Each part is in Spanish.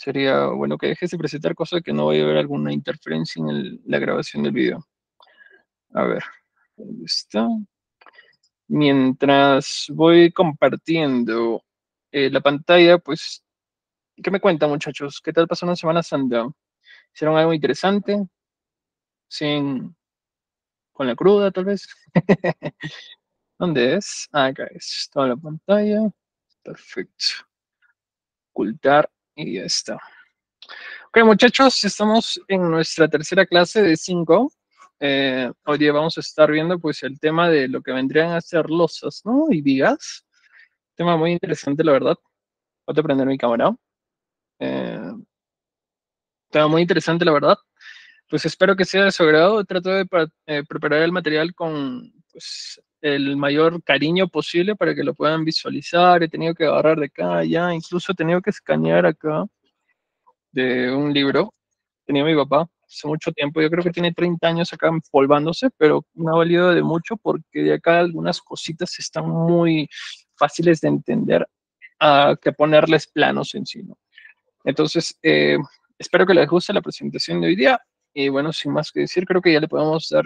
Sería bueno que dejes de presentar cosas que no vaya a haber alguna interferencia en la grabación del video. A ver, ¿dónde está? Mientras voy compartiendo la pantalla, pues, ¿qué me cuentan, muchachos? ¿Qué tal pasó una Semana Santa? ¿Hicieron algo interesante? ¿Sin con la cruda, tal vez? ¿Dónde es? Ah, acá es. Toda la pantalla. Perfecto. Ocultar y ya está. Ok, muchachos, estamos en nuestra tercera clase de 5. Hoy día vamos a estar viendo pues el tema de lo que vendrían a ser losas, ¿no? Y vigas. Tema muy interesante, la verdad. Voy a prender mi cámara. Eh, Tema muy interesante, la verdad. Pues espero que sea de su agrado. Trato de preparar el material con pues, el mayor cariño posible para que lo puedan visualizar. He tenido que agarrar de acá, allá, incluso he tenido que escanear acá de un libro. Tenía mi papá hace mucho tiempo, yo creo que tiene 30 años acá empolvándose, pero me ha valido de mucho porque de acá algunas cositas están muy fáciles de entender a que ponerles planos encima. Entonces, espero que les guste la presentación de hoy día. Y bueno, sin más que decir, creo que ya le podemos dar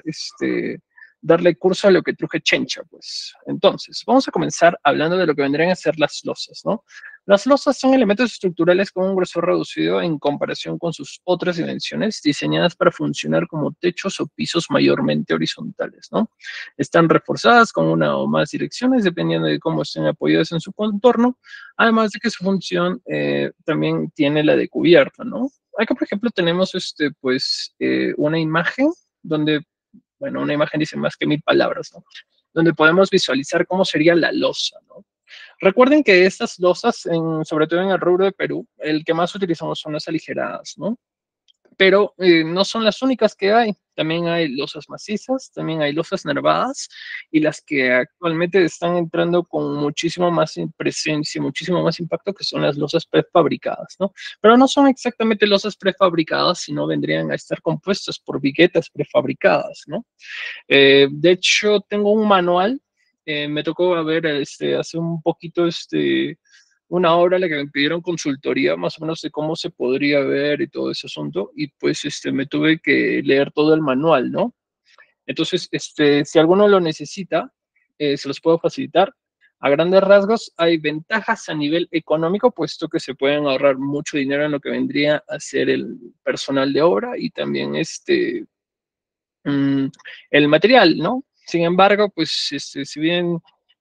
darle curso a lo que truje Chencha, pues. Entonces, vamos a comenzar hablando de lo que vendrían a ser las losas, ¿no? Las losas son elementos estructurales con un grosor reducido en comparación con sus otras dimensiones, diseñadas para funcionar como techos o pisos mayormente horizontales, ¿no? Están reforzadas con una o más direcciones, dependiendo de cómo estén apoyadas en su contorno, además de que su función también tiene la de cubierta, ¿no? Acá, por ejemplo, tenemos una imagen donde, bueno, una imagen dice más que 1000 palabras, ¿no? Donde podemos visualizar cómo sería la losa, ¿no? Recuerden que estas losas, sobre todo en el rubro de Perú, el que más utilizamos son las aligeradas, ¿no? Pero no son las únicas que hay. También hay losas macizas, también hay losas nervadas y las que actualmente están entrando con muchísimo más presencia, muchísimo más impacto, que son las losas prefabricadas, ¿no? Pero no son exactamente losas prefabricadas, sino vendrían a estar compuestas por viguetas prefabricadas, ¿no? De hecho, tengo un manual, me tocó a ver hace un poquito una obra en la que me pidieron consultoría más o menos de cómo se podría ver y todo ese asunto, y pues me tuve que leer todo el manual, ¿no? Entonces, si alguno lo necesita, se los puedo facilitar. A grandes rasgos, hay ventajas a nivel económico, puesto que se pueden ahorrar mucho dinero en lo que vendría a ser el personal de obra y también mm, el material, ¿no? Sin embargo, pues si bien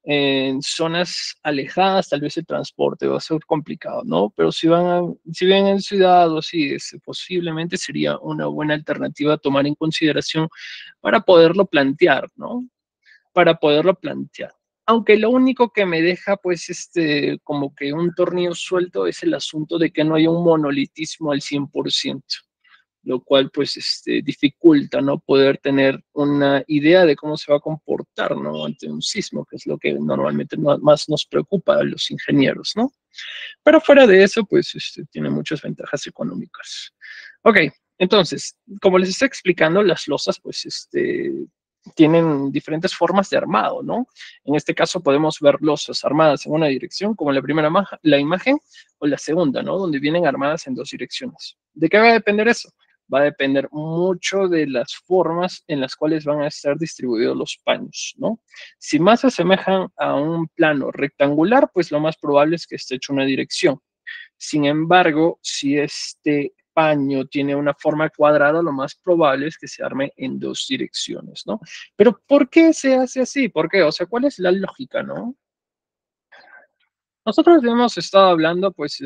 en zonas alejadas tal vez el transporte va a ser complicado, ¿no? Pero si viven en ciudad o así, posiblemente sería una buena alternativa a tomar en consideración para poderlo plantear, ¿no? Para poderlo plantear. Aunque lo único que me deja, pues, como que un tornillo suelto es el asunto de que no hay un monolitismo al 100%, lo cual pues dificulta, ¿no? Poder tener una idea de cómo se va a comportar, ¿no? Ante un sismo, que es lo que normalmente más nos preocupa a los ingenieros, ¿no? Pero fuera de eso, pues tiene muchas ventajas económicas. Ok, entonces, como les estoy explicando, las losas, pues tienen diferentes formas de armado, ¿no? En este caso podemos ver losas armadas en una dirección, como la primera la imagen, o la segunda, ¿no? Donde vienen armadas en dos direcciones. ¿De qué va a depender eso? Va a depender mucho de las formas en las cuales van a estar distribuidos los paños, ¿no? Si más se asemejan a un plano rectangular, pues lo más probable es que esté hecho una dirección. Sin embargo, si este paño tiene una forma cuadrada, lo más probable es que se arme en dos direcciones, ¿no? Pero ¿por qué se hace así? ¿Por qué? O sea, ¿cuál es la lógica, no? Nosotros hemos estado hablando, pues,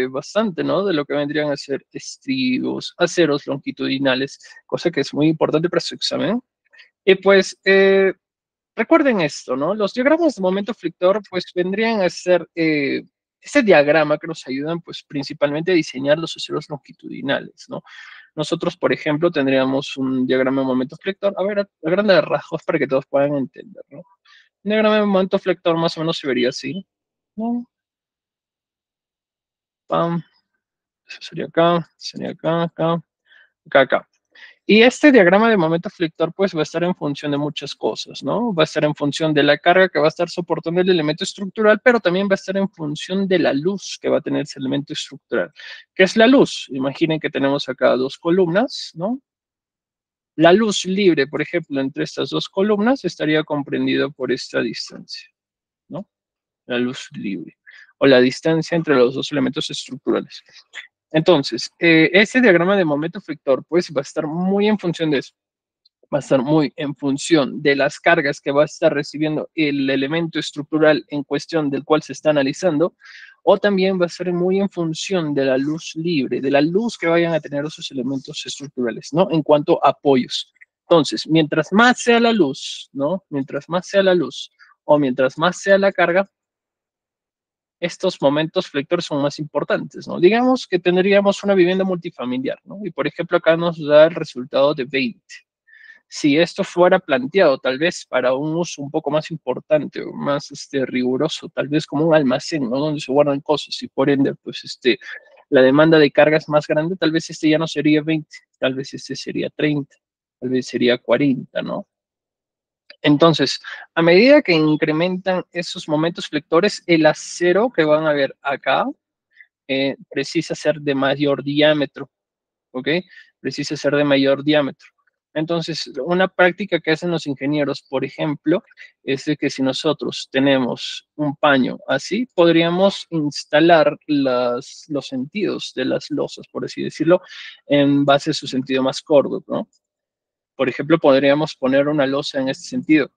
bastante, ¿no? De lo que vendrían a ser estribos, aceros longitudinales, cosa que es muy importante para su examen. Y pues, recuerden esto, ¿no? Los diagramas de momento flector, pues, vendrían a ser ese diagrama que nos ayudan, pues, principalmente a diseñar los aceros longitudinales, ¿no? Nosotros, por ejemplo, tendríamos un diagrama de momento flector, a ver, a grandes rasgos para que todos puedan entender, ¿no? Un diagrama de momento flector más o menos se vería así, ¿no? Pam, eso sería acá, acá, acá, acá. Y este diagrama de momento flector pues va a estar en función de muchas cosas, ¿no? Va a estar en función de la carga que va a estar soportando el elemento estructural, pero también va a estar en función de la luz que va a tener ese elemento estructural. ¿Qué es la luz? Imaginen que tenemos acá dos columnas, ¿no? La luz libre, por ejemplo, entre estas dos columnas estaría comprendida por esta distancia, ¿no? La luz libre, o la distancia entre los dos elementos estructurales. Entonces, ese diagrama de momento flector, pues va a estar muy en función de eso. Va a estar muy en función de las cargas que va a estar recibiendo el elemento estructural en cuestión del cual se está analizando, o también va a ser muy en función de la luz libre, de la luz que vayan a tener esos elementos estructurales, ¿no? En cuanto a apoyos. Entonces, mientras más sea la luz, ¿no? Mientras más sea la luz, o mientras más sea la carga, estos momentos flectores son más importantes, ¿no? Digamos que tendríamos una vivienda multifamiliar, ¿no? Y por ejemplo, acá nos da el resultado de 20. Si esto fuera planteado tal vez para un uso un poco más importante o más riguroso, tal vez como un almacén, ¿no? Donde se guardan cosas y por ende, pues la demanda de carga es más grande, tal vez ya no sería 20, tal vez sería 30, tal vez sería 40, ¿no? Entonces, a medida que incrementan esos momentos flectores, el acero que van a ver acá precisa ser de mayor diámetro, ¿ok? Precisa ser de mayor diámetro. Entonces, una práctica que hacen los ingenieros, por ejemplo, es de que si nosotros tenemos un paño así, podríamos instalar los sentidos de las losas, por así decirlo, en base a su sentido más corto, ¿no? Por ejemplo, podríamos poner una losa en este sentido.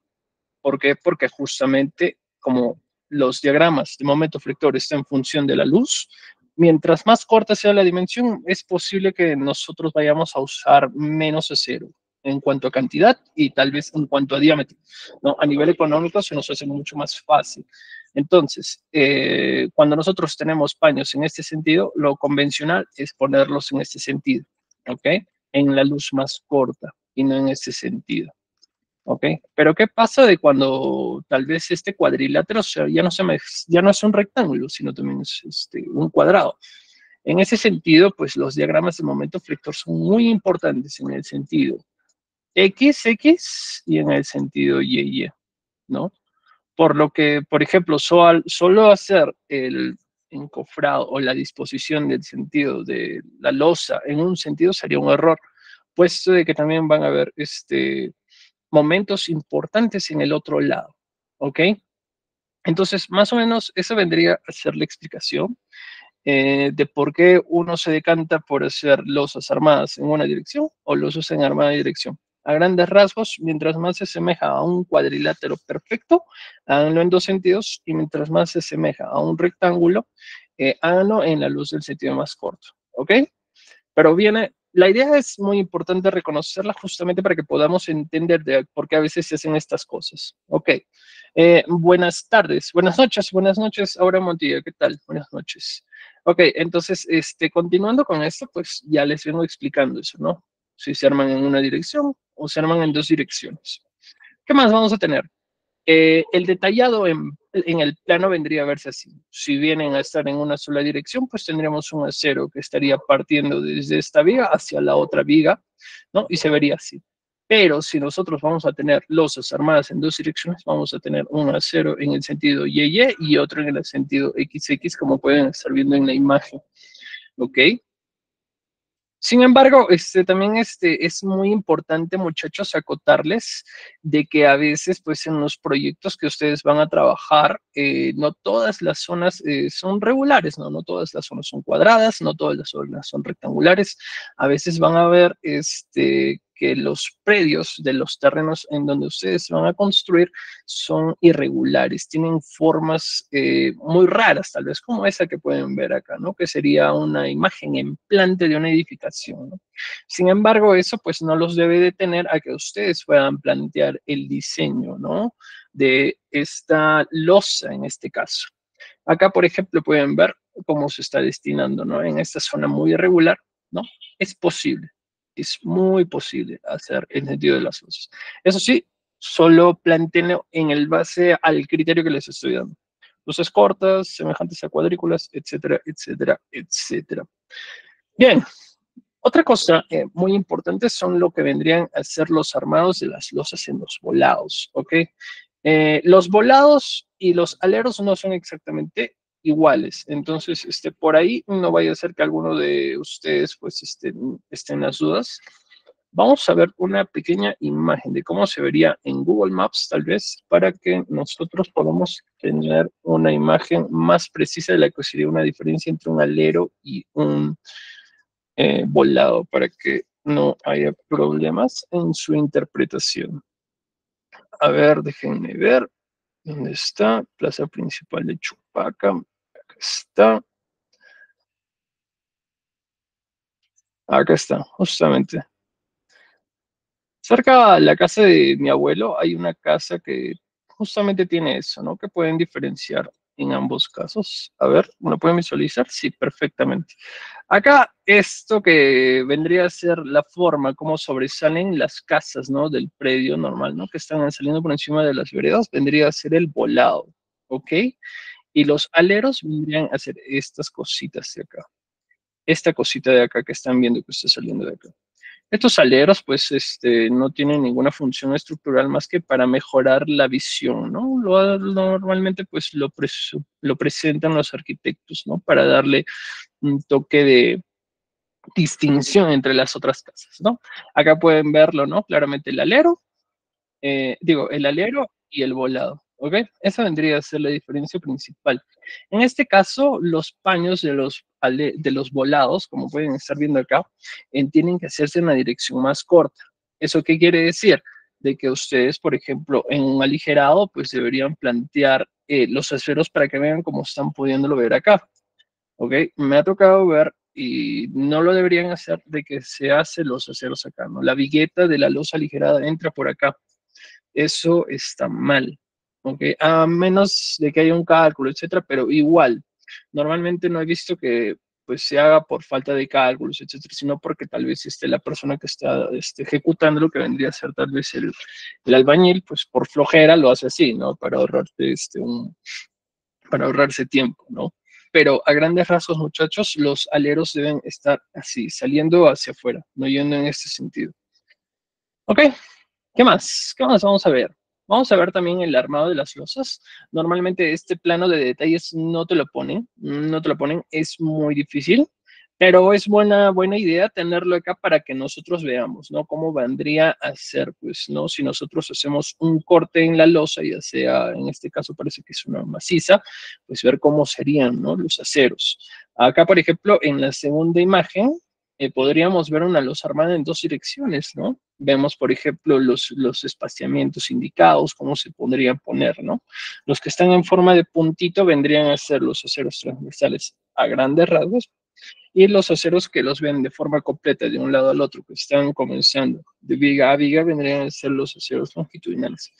¿Por qué? Porque justamente como los diagramas de momento flector están en función de la luz, mientras más corta sea la dimensión, es posible que nosotros vayamos a usar menos acero en cuanto a cantidad y tal vez en cuanto a diámetro, ¿no? A nivel económico se nos hace mucho más fácil. Entonces, cuando nosotros tenemos paños en este sentido, lo convencional es ponerlos en este sentido, ¿ok? En la luz más corta y no en este sentido. ¿Ok? Pero ¿qué pasa de cuando tal vez este cuadrilátero, o sea, ya no es un rectángulo, sino también es un cuadrado? En ese sentido, pues los diagramas de momento flector son muy importantes en el sentido X, X y en el sentido Y, Y, ¿no? Por lo que, por ejemplo, solo hacer el encofrado o la disposición del sentido de la losa en un sentido sería un error, puesto de que también van a haber momentos importantes en el otro lado, ¿ok? Entonces, más o menos, esa vendría a ser la explicación de por qué uno se decanta por hacer losas armadas en una dirección o losas en armada dirección. A grandes rasgos, mientras más se asemeja a un cuadrilátero perfecto, háganlo en dos sentidos, y mientras más se asemeja a un rectángulo, háganlo en la luz del sentido más corto, ¿ok? Pero viene, la idea es muy importante reconocerla justamente para que podamos entender de por qué a veces se hacen estas cosas. Ok. Buenas tardes, buenas noches, Aura Montilla, ¿qué tal? Buenas noches. Ok, entonces, continuando con esto, pues ya les vengo explicando eso, ¿no? Si se arman en una dirección o se arman en dos direcciones. ¿Qué más vamos a tener? El detallado en el plano vendría a verse así. Si vienen a estar en una sola dirección, pues tendríamos un acero que estaría partiendo desde esta viga hacia la otra viga, ¿no? Y se vería así. Pero si nosotros vamos a tener losas armadas en dos direcciones, vamos a tener un acero en el sentido YY y otro en el sentido XX, como pueden estar viendo en la imagen. ¿Ok? Sin embargo, también es muy importante, muchachos, acotarles de que a veces, pues en los proyectos que ustedes van a trabajar, no todas las zonas son regulares, ¿no? No todas las zonas son cuadradas, no todas las zonas son rectangulares. A veces van a ver que los predios de los terrenos en donde ustedes van a construir son irregulares, tienen formas muy raras, tal vez como esa que pueden ver acá, ¿no? Que sería una imagen en plante de una edificación, ¿no? Sin embargo, eso pues no los debe detener a que ustedes puedan plantear el diseño, ¿no? De esta losa en este caso. Acá, por ejemplo, pueden ver cómo se está destinando, ¿no? En esta zona muy irregular, ¿no? Es posible, es muy posible hacer el sentido de las losas. Eso sí, solo planteenlo en el base al criterio que les estoy dando. Losas cortas, semejantes a cuadrículas, etcétera, etcétera, etcétera. Bien, Otra cosa muy importante son lo que vendrían a ser los armados de las losas en los volados, ¿ok? Los volados y los aleros no son exactamente iguales, entonces por ahí no vaya a ser que alguno de ustedes pues estén en las dudas. Vamos a ver una pequeña imagen de cómo se vería en Google Maps, tal vez, para que nosotros podamos tener una imagen más precisa de la que sería una diferencia entre un alero y un volado, para que no haya problemas en su interpretación. A ver, déjenme ver. ¿Dónde está? Plaza principal de Chupaca. Acá está. Acá está, justamente. Cerca de la casa de mi abuelo hay una casa que justamente tiene eso, ¿no? Que pueden diferenciar en ambos casos. A ver, ¿lo pueden visualizar? Sí, perfectamente. Acá esto que vendría a ser la forma como sobresalen las casas, ¿no? Del predio normal, ¿no? Que están saliendo por encima de las veredas, vendría a ser el volado, ¿ok? Y los aleros vendrían a ser estas cositas de acá. Esta cosita de acá que están viendo que está saliendo de acá. Estos aleros, pues, no tienen ninguna función estructural más que para mejorar la visión, ¿no? Normalmente, pues, lo presentan los arquitectos, ¿no? Para darle un toque de distinción entre las otras casas, ¿no? Acá pueden verlo, ¿no? Claramente el alero, el alero y el volado, ¿ok? Esa vendría a ser la diferencia principal. En este caso, los paños de los volados, como pueden estar viendo acá, tienen que hacerse en una dirección más corta. ¿Eso qué quiere decir? De que ustedes, por ejemplo, en un aligerado, pues deberían plantear los aceros para que vean cómo están pudiéndolo ver acá, ¿ok? Me ha tocado ver y no lo deberían hacer de que se hace los aceros acá, ¿no? La vigueta de la losa aligerada entra por acá. Eso está mal, ¿ok? A menos de que haya un cálculo, etcétera, pero igual, normalmente no he visto que pues se haga por falta de cálculos, etcétera, sino porque tal vez la persona que está ejecutando lo que vendría a ser tal vez el albañil, pues por flojera lo hace así, ¿no? Para ahorrarse tiempo, ¿no? Pero a grandes rasgos, muchachos, los aleros deben estar así, saliendo hacia afuera, no yendo en este sentido. ¿Ok? ¿Qué más? ¿Qué más vamos a ver? Vamos a ver también el armado de las losas. Normalmente este plano de detalles no te lo ponen, es muy difícil, pero es buena idea tenerlo acá para que nosotros veamos, ¿no? Cómo vendría a ser, pues, ¿no? Si nosotros hacemos un corte en la losa, ya sea, en este caso parece que es una maciza, pues ver cómo serían, ¿no? Los aceros. Acá, por ejemplo, en la segunda imagen, podríamos ver una losa armada en dos direcciones, ¿no? Vemos, por ejemplo, los espaciamientos indicados, cómo se podrían poner, ¿no? Los que están en forma de puntito vendrían a ser los aceros transversales a grandes rasgos, y los aceros que los ven de forma completa de un lado al otro, que están comenzando de viga a viga, vendrían a ser los aceros longitudinales.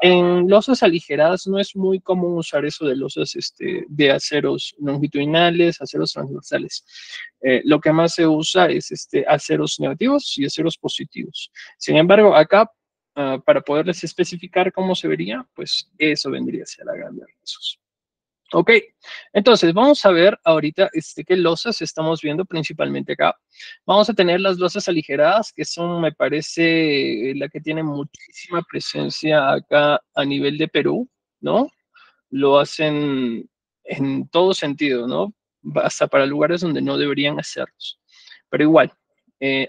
En losas aligeradas no es muy común usar eso de losas de aceros longitudinales, aceros transversales. Lo que más se usa es aceros negativos y aceros positivos. Sin embargo, acá, para poderles especificar cómo se vería, pues eso vendría a ser a grandes rasgos. Ok, entonces vamos a ver ahorita qué losas estamos viendo principalmente acá. Vamos a tener las losas aligeradas, que son, me parece, la que tiene muchísima presencia acá a nivel de Perú, ¿no? Lo hacen en todo sentido, ¿no? Hasta para lugares donde no deberían hacerlos. Pero igual,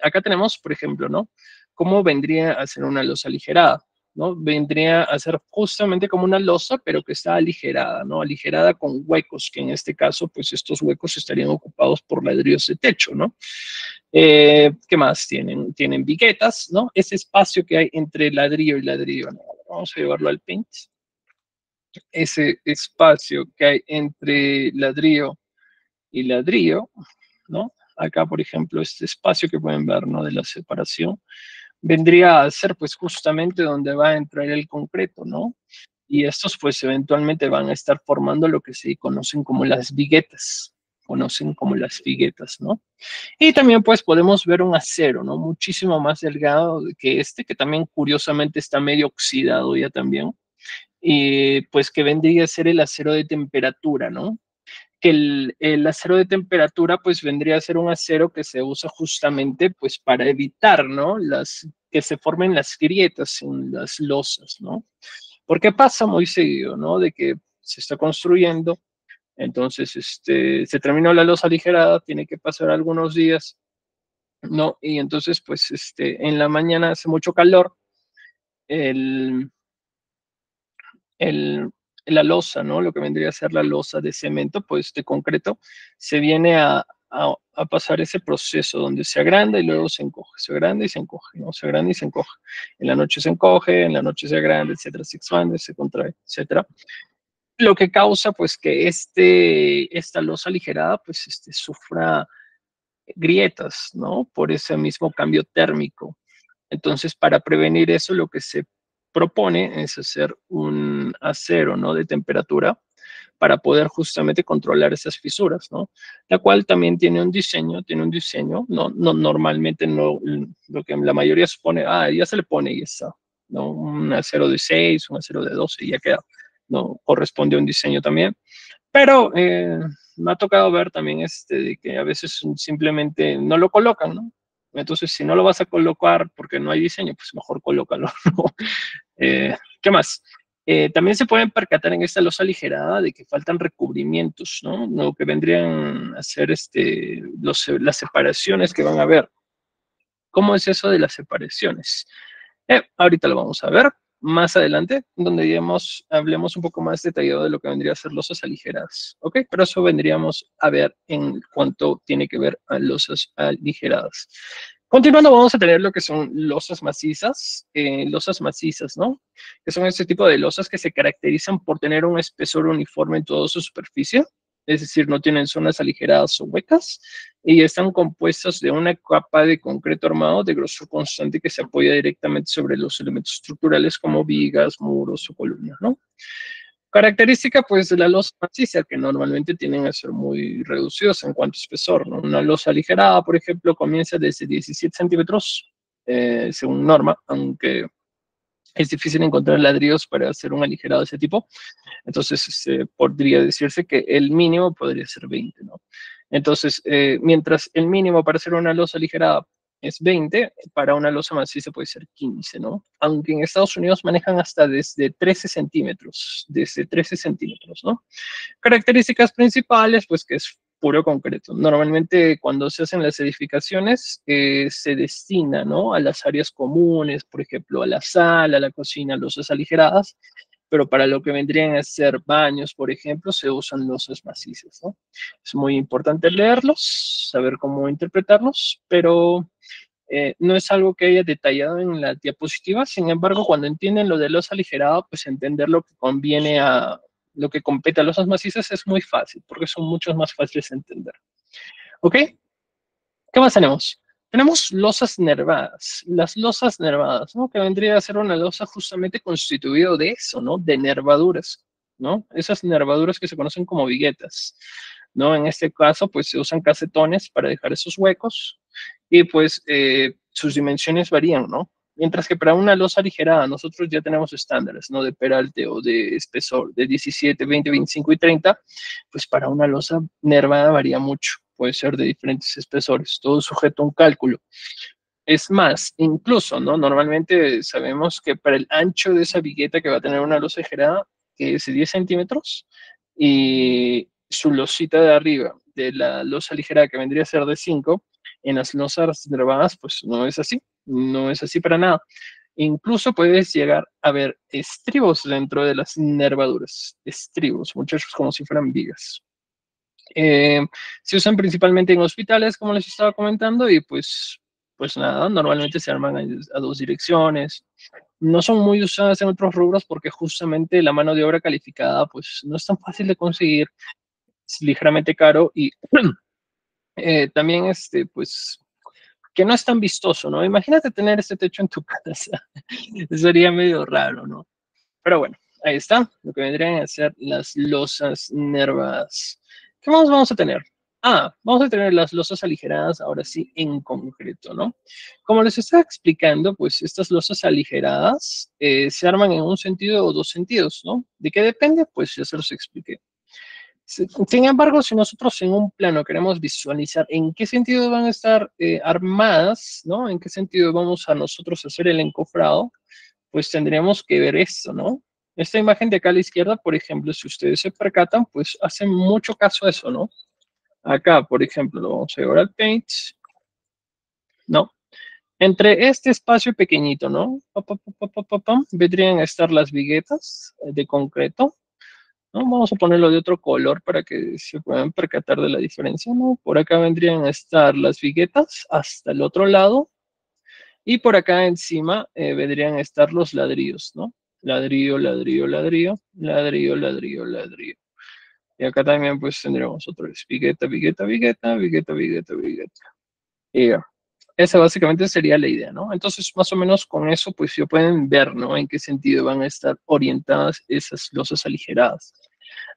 acá tenemos, por ejemplo, ¿no? ¿Cómo vendría a ser una losa aligerada? ¿No? Vendría a ser justamente como una losa, pero que está aligerada, ¿no? Aligerada con huecos, que en este caso, pues estos huecos estarían ocupados por ladrillos de techo, ¿no? ¿Qué más tienen? Tienen viguetas, ¿no? Ese espacio que hay entre ladrillo y ladrillo, ¿no? Vamos a llevarlo al paint. Ese espacio que hay entre ladrillo y ladrillo, ¿no? Acá, por ejemplo, este espacio que pueden ver, ¿no? De la separación, vendría a ser pues justamente donde va a entrar el concreto, ¿no? Y estos pues eventualmente van a estar formando lo que se conocen como las viguetas, ¿no? Y también pues podemos ver un acero, ¿no? Muchísimo más delgado que que también curiosamente está medio oxidado ya también, y pues que vendría a ser el acero de temperatura, ¿no? que el acero de temperatura pues vendría a ser un acero que se usa justamente pues para evitar, ¿no? Que se formen las grietas en las losas, ¿no? Porque pasa muy seguido, ¿no? De que se está construyendo, entonces se terminó la losa aligerada, tiene que pasar algunos días, ¿no? Y entonces pues en la mañana hace mucho calor, el, el, la losa, ¿no? Lo que vendría a ser la losa de cemento, pues de concreto, se viene a pasar ese proceso donde se agranda y luego se encoge, se agranda y se encoge, ¿no? Se agranda y se encoge. En la noche se encoge, en la noche se agranda, etcétera, se expande, se contrae, etcétera. Lo que causa, pues, que esta losa aligerada, pues, sufra grietas, ¿no? Por ese mismo cambio térmico. Entonces, para prevenir eso, lo que se propone es hacer un acero, ¿no? De temperatura para poder justamente controlar esas fisuras, ¿no? La cual también tiene un diseño, no normalmente no, lo que la mayoría supone, ya se le pone y está, ¿no? Un acero de 6, un acero de 12 y ya queda, ¿no? Corresponde a un diseño también, pero me ha tocado ver también de que a veces simplemente no lo colocan, ¿no? Entonces, si no lo vas a colocar porque no hay diseño, pues mejor colócalo, ¿no? ¿Qué más? También se pueden percatar en esta losa aligerada de que faltan recubrimientos, ¿no? Lo que vendrían a ser las separaciones que van a haber. ¿Cómo es eso de las separaciones? Ahorita lo vamos a ver más adelante, donde hablemos un poco más detallado de lo que vendría a ser losas aligeradas, ¿ok? Pero eso vendríamos a ver en cuanto tiene que ver a losas aligeradas. Continuando, vamos a tener lo que son losas macizas, ¿no? Que son este tipo de losas que se caracterizan por tener un espesor uniforme en toda su superficie, es decir, no tienen zonas aligeradas o huecas, y están compuestas de una capa de concreto armado de grosor constante que se apoya directamente sobre los elementos estructurales como vigas, muros o columnas, ¿no? Característica, pues, de la losa maciza, que normalmente tienden a ser muy reducidos en cuanto a espesor, ¿no? Una losa aligerada, por ejemplo, comienza desde 17 centímetros, según norma, aunque es difícil encontrar ladrillos para hacer un aligerado de ese tipo. Entonces, podría decirse que el mínimo podría ser 20, ¿no? Entonces, mientras el mínimo para hacer una losa aligerada es 20, para una losa maciza puede ser 15, ¿no? Aunque en Estados Unidos manejan hasta desde 13 centímetros, ¿no? Características principales, pues que es puro concreto. Normalmente cuando se hacen las edificaciones se destina, ¿no? A las áreas comunes, por ejemplo, a la sala, a la cocina, losas aligeradas, pero para lo que vendrían a ser baños, por ejemplo, se usan losas macizas, ¿no? Es muy importante leerlos, saber cómo interpretarlos, pero no es algo que haya detallado en la diapositiva. Sin embargo, cuando entienden lo de losa aligerada, pues entender lo que conviene a lo que compete a losas macizas es muy fácil, porque son muchos más fáciles de entender. ¿Ok? ¿Qué más tenemos? Tenemos losas nervadas. Las losas nervadas, ¿no? Que vendría a ser una losa justamente constituida de eso, ¿no? De nervaduras, ¿no? Esas nervaduras que se conocen como viguetas, ¿no? En este caso, pues se usan casetones para dejar esos huecos y pues sus dimensiones varían, ¿no? Mientras que para una losa aligerada nosotros ya tenemos estándares, ¿no? De peralte o de espesor de 17, 20, 25 y 30, pues para una losa nervada varía mucho, puede ser de diferentes espesores, todo sujeto a un cálculo. Es más, incluso, ¿no? Normalmente sabemos que para el ancho de esa vigueta que va a tener una losa aligerada, que es de 10 centímetros, y su losita de arriba de la losa ligera que vendría a ser de 5, en las losas nervadas, pues no es así, no es así para nada. Incluso puedes llegar a ver estribos dentro de las nervaduras, estribos, muchachos, como si fueran vigas. Eh, Se usan principalmente en hospitales, como les estaba comentando, y pues nada, normalmente se arman a dos direcciones. No son muy usadas en otros rubros porque justamente la mano de obra calificada pues no es tan fácil de conseguir, es ligeramente caro y también pues que no es tan vistoso, ¿no? Imagínate tener este techo en tu casa, sería medio raro, ¿no? Pero bueno, ahí está, lo que vendrían a ser las losas nervadas. ¿Qué más vamos a tener? Vamos a tener las losas aligeradas, ahora sí, en concreto, ¿no? Como les estaba explicando, pues estas losas aligeradas se arman en un sentido o dos sentidos, ¿no? ¿De qué depende? Pues ya se los expliqué. Sin embargo, si nosotros en un plano queremos visualizar en qué sentido van a estar armadas, ¿no? En qué sentido vamos a nosotros hacer el encofrado, pues tendríamos que ver esto, ¿no? Esta imagen de acá a la izquierda, por ejemplo, si ustedes se percatan, pues hacen mucho caso a eso, ¿no? Acá, por ejemplo, lo vamos a llevar al Paint, ¿no? Entre este espacio pequeñito, ¿no? Vendrían a estar las viguetas de concreto, ¿no? Vamos a ponerlo de otro color para que se puedan percatar de la diferencia, ¿no? Por acá vendrían a estar las viguetas hasta el otro lado y por acá encima vendrían a estar los ladrillos, ¿no? Ladrillo, ladrillo, ladrillo, ladrillo, ladrillo, ladrillo. Y acá también pues tendremos otra vez vigueta, vigueta, vigueta, vigueta, vigueta, vigueta. Y ya. Esa básicamente sería la idea, ¿no? Entonces, más o menos con eso, pues ya pueden ver, ¿no? En qué sentido van a estar orientadas esas losas aligeradas.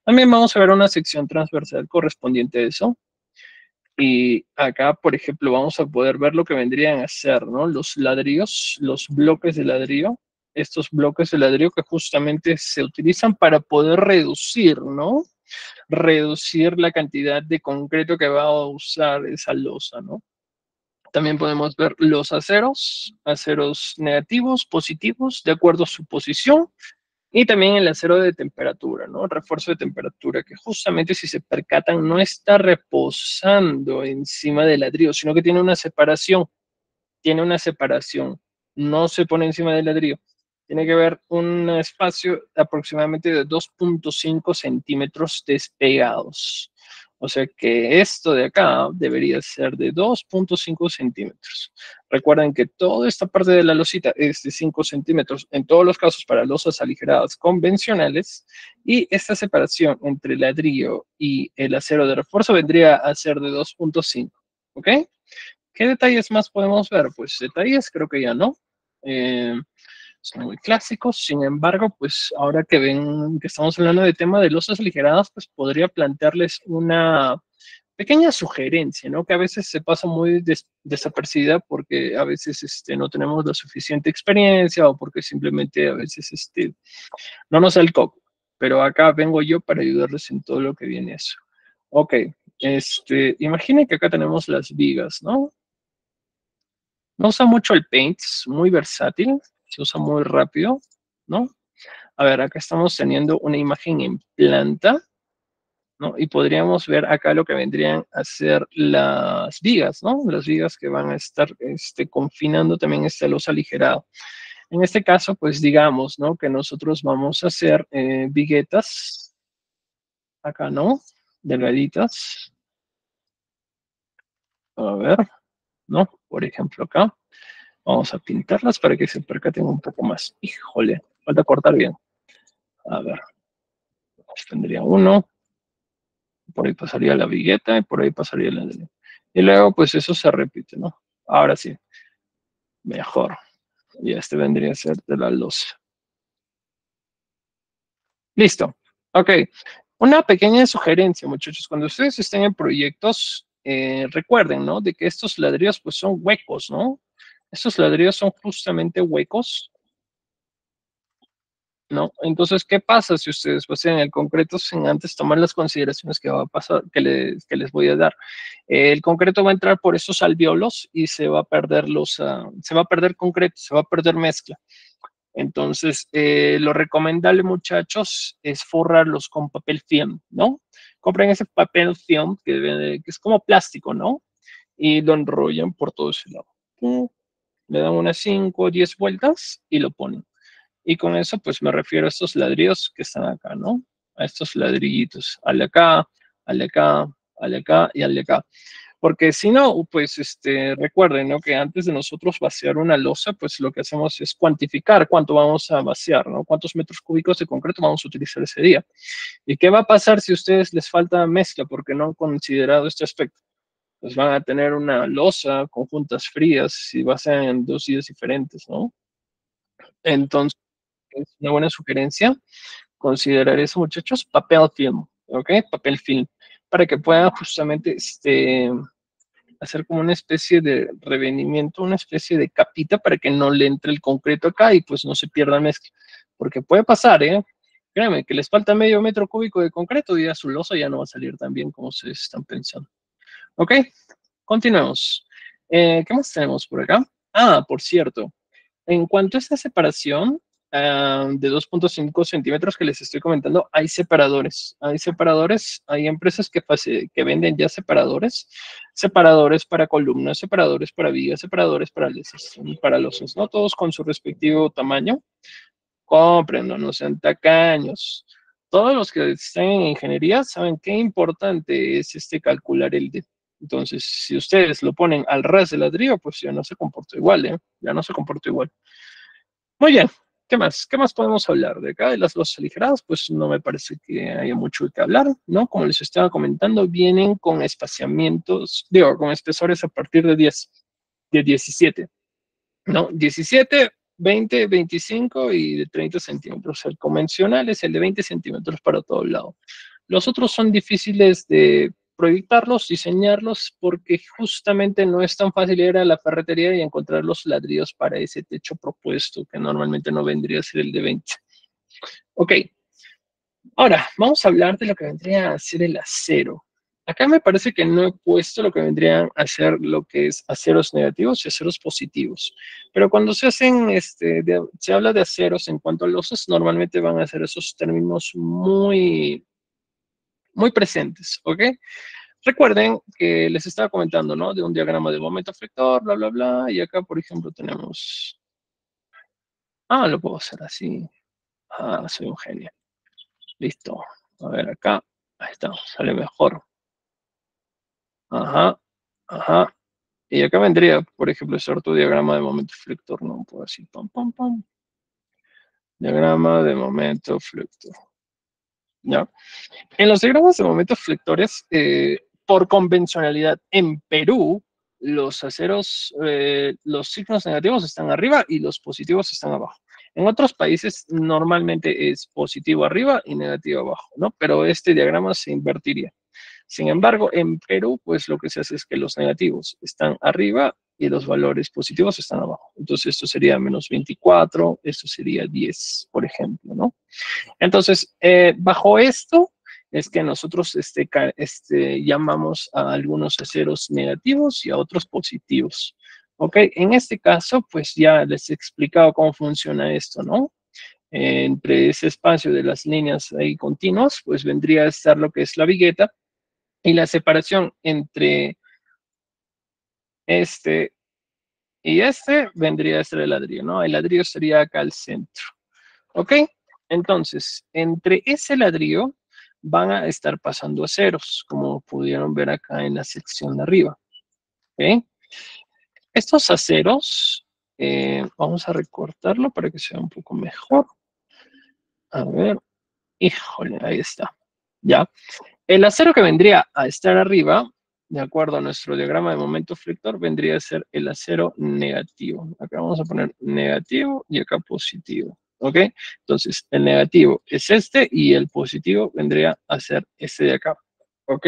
También vamos a ver una sección transversal correspondiente a eso. Y acá, por ejemplo, vamos a poder ver lo que vendrían a ser, ¿no? Los ladrillos, los bloques de ladrillo. Estos bloques de ladrillo que justamente se utilizan para poder reducir, ¿no? Reducir la cantidad de concreto que va a usar esa losa, ¿no? También podemos ver los aceros, aceros negativos, positivos, de acuerdo a su posición. Y también el acero de temperatura, ¿no? El refuerzo de temperatura, que justamente si se percatan no está reposando encima del ladrillo, sino que tiene una separación, no se pone encima del ladrillo. Tiene que haber un espacio aproximadamente de 2.5 centímetros despegados. O sea que esto de acá debería ser de 2.5 centímetros. Recuerden que toda esta parte de la losita es de 5 centímetros en todos los casos para losas aligeradas convencionales y esta separación entre el ladrillo y el acero de refuerzo vendría a ser de 2.5. ¿Ok? ¿Qué detalles más podemos ver? Pues detalles creo que ya no. Son muy clásicos. Sin embargo, pues ahora que ven que estamos hablando de tema de losas aligeradas, pues podría plantearles una pequeña sugerencia, ¿no? Que a veces se pasa muy desapercibida porque a veces no tenemos la suficiente experiencia o porque simplemente a veces no nos da el coco. Pero acá vengo yo para ayudarles en todo lo que viene eso. Ok, imaginen que acá tenemos las vigas, ¿no? No usa mucho el Paint, es muy versátil, se usa muy rápido, ¿no? A ver, acá estamos teniendo una imagen en planta, ¿no? Y podríamos ver acá lo que vendrían a ser las vigas, ¿no? Las vigas que van a estar confinando también esta luz aligerada. En este caso, pues digamos, ¿no? Que nosotros vamos a hacer viguetas, acá, ¿no? Delgaditas. A ver, ¿no? Por ejemplo, acá. Vamos a pintarlas para que se percaten un poco más. Híjole, falta cortar bien. A ver, pues tendría uno, por ahí pasaría la vigueta y por ahí pasaría la... Y luego, pues eso se repite, ¿no? Ahora sí, mejor. Y este vendría a ser de la luz. Listo. Ok. Una pequeña sugerencia, muchachos. Cuando ustedes estén en proyectos, recuerden, ¿no? De que estos ladrillos, pues son huecos, ¿no? Estos ladrillos son justamente huecos, ¿no? Entonces, ¿qué pasa si ustedes pasan el concreto sin antes tomar las consideraciones que va a pasar, que les voy a dar? El concreto va a entrar por esos alvéolos y se va a perder se va a perder concreto, se va a perder mezcla. Entonces, lo recomendable, muchachos, es forrarlos con papel film, ¿no? Compren ese papel film que es como plástico, ¿no? Y lo enrollan por todo ese lado. Le dan unas 5 o 10 vueltas y lo ponen. Y con eso, pues me refiero a estos ladrillos que están acá, ¿no? A estos ladrillitos, al de acá, al de acá, al de acá y al de acá. Porque si no, pues recuerden, ¿no? Que antes de nosotros vaciar una losa, pues lo que hacemos es cuantificar cuánto vamos a vaciar, ¿no? Cuántos metros cúbicos de concreto vamos a utilizar ese día. ¿Y qué va a pasar si a ustedes les falta mezcla porque no han considerado este aspecto? Pues van a tener una losa con juntas frías si vacian en 2 días diferentes, ¿no? Entonces, es una buena sugerencia considerar eso, muchachos, papel film, ¿ok? Papel film, para que puedan justamente hacer como una especie de revenimiento, una especie de capita para que no le entre el concreto acá y pues no se pierda mezcla. Porque puede pasar, ¿eh? créanme que les falta medio metro cúbico de concreto y ya su losa ya no va a salir tan bien como ustedes están pensando. ¿Ok? Continuemos. ¿Qué más tenemos por acá? Ah, por cierto, en cuanto a esta separación de 2.5 centímetros que les estoy comentando, hay separadores. Hay separadores, hay empresas que venden ya separadores. Separadores para columnas, separadores para vigas, separadores para losas, ¿no? Todos con su respectivo tamaño. Cómprenlo, no sean tacaños. Todos los que están en ingeniería saben qué importante es calcular el D. Entonces, si ustedes lo ponen al ras de ladrillo, pues ya no se comporta igual, ¿eh? Ya no se comporta igual. Muy bien, ¿qué más? ¿Qué más podemos hablar? De acá de las losas aligeradas, pues no me parece que haya mucho que hablar, ¿no? Como les estaba comentando, vienen con espaciamientos, digo, con espesores a partir de 10, de 17. ¿No? 17, 20, 25 y de 30 centímetros. El convencional es el de 20 centímetros para todo lado. Los otros son difíciles de proyectarlos, diseñarlos, porque justamente no es tan fácil ir a la ferretería y encontrar los ladrillos para ese techo propuesto, que normalmente no vendría a ser el de 20. Ok, ahora vamos a hablar de lo que vendría a ser el acero. Acá me parece que no he puesto lo que vendrían a ser lo que es aceros negativos y aceros positivos. Pero cuando se hacen, se habla de aceros en cuanto a losas, normalmente van a ser esos términos muy, muy presentes, ¿ok? Recuerden que les estaba comentando, ¿no? De un diagrama de momento flector, bla, bla, bla. Y acá, por ejemplo, tenemos... Ah, lo puedo hacer así. Ah, soy un genio. Listo. A ver, acá. Ahí está, sale mejor. Ajá, ajá. Y acá vendría, por ejemplo, ese diagrama de momento flector, ¿no? Puedo así, pam, pam, pam. Diagrama de momento flector. ¿Ya? En los diagramas de momento flectores, por convencionalidad, en Perú, los aceros, los signos negativos están arriba y los positivos están abajo. En otros países normalmente es positivo arriba y negativo abajo, ¿no? Pero este diagrama se invertiría. Sin embargo, en Perú, pues lo que se hace es que los negativos están arriba y los valores positivos están abajo. Entonces, esto sería menos 24, esto sería 10, por ejemplo, ¿no? Entonces, bajo esto es que nosotros llamamos a algunos aceros negativos y a otros positivos. ¿Ok? En este caso, pues ya les he explicado cómo funciona esto, ¿no? Entre ese espacio de las líneas ahí continuas, pues vendría a estar lo que es la vigueta, y la separación entre este y este vendría a ser el ladrillo, ¿no? El ladrillo sería acá al centro. ¿Ok? Entonces, entre ese ladrillo van a estar pasando aceros, como pudieron ver acá en la sección de arriba. ¿Ok? Estos aceros, vamos a recortarlo para que sea un poco mejor. A ver, híjole, ahí está. Ya. El acero que vendría a estar arriba, de acuerdo a nuestro diagrama de momento flector, vendría a ser el acero negativo. Acá vamos a poner negativo y acá positivo. ¿Ok? Entonces, el negativo es este y el positivo vendría a ser este de acá. ¿Ok?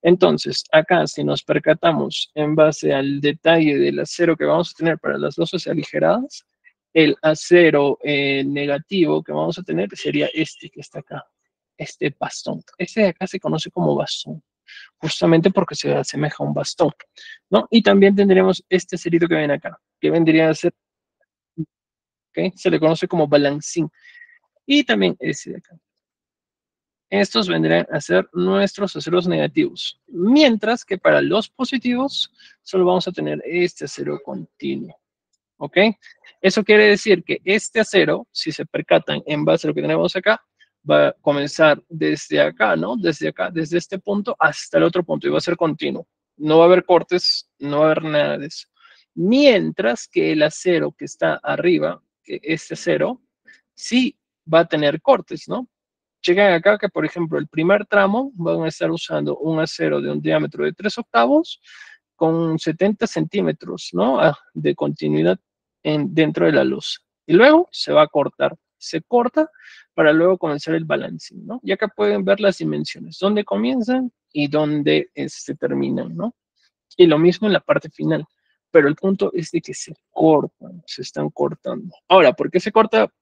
Entonces, acá si nos percatamos en base al detalle del acero que vamos a tener para las losas aligeradas, el acero negativo que vamos a tener sería este que está acá, este bastón. Este de acá se conoce como bastón, justamente porque se asemeja a un bastón, ¿no? Y también tendríamos este cerito que ven acá, que vendría a ser, ¿ok? Se le conoce como balancín. Y también ese de acá. Estos vendrían a ser nuestros aceros negativos, mientras que para los positivos solo vamos a tener este acero continuo, ¿ok? Eso quiere decir que este acero, si se percatan en base a lo que tenemos acá, va a comenzar desde acá, ¿no? Desde acá, desde este punto hasta el otro punto y va a ser continuo. No va a haber cortes, no va a haber nada de eso. Mientras que el acero que está arriba, que este acero, sí va a tener cortes, ¿no? Chequen acá que, por ejemplo, el primer tramo van a estar usando un acero de un diámetro de 3 octavos con 70 centímetros, ¿no? De continuidad dentro de la luz. Y luego se va a cortar. Se corta para luego comenzar el balancing, ¿no? Y acá pueden ver las dimensiones, dónde comienzan y dónde terminan, ¿no? Y lo mismo en la parte final. Pero el punto es de que se cortan, se están cortando. Ahora, ¿por qué se corta?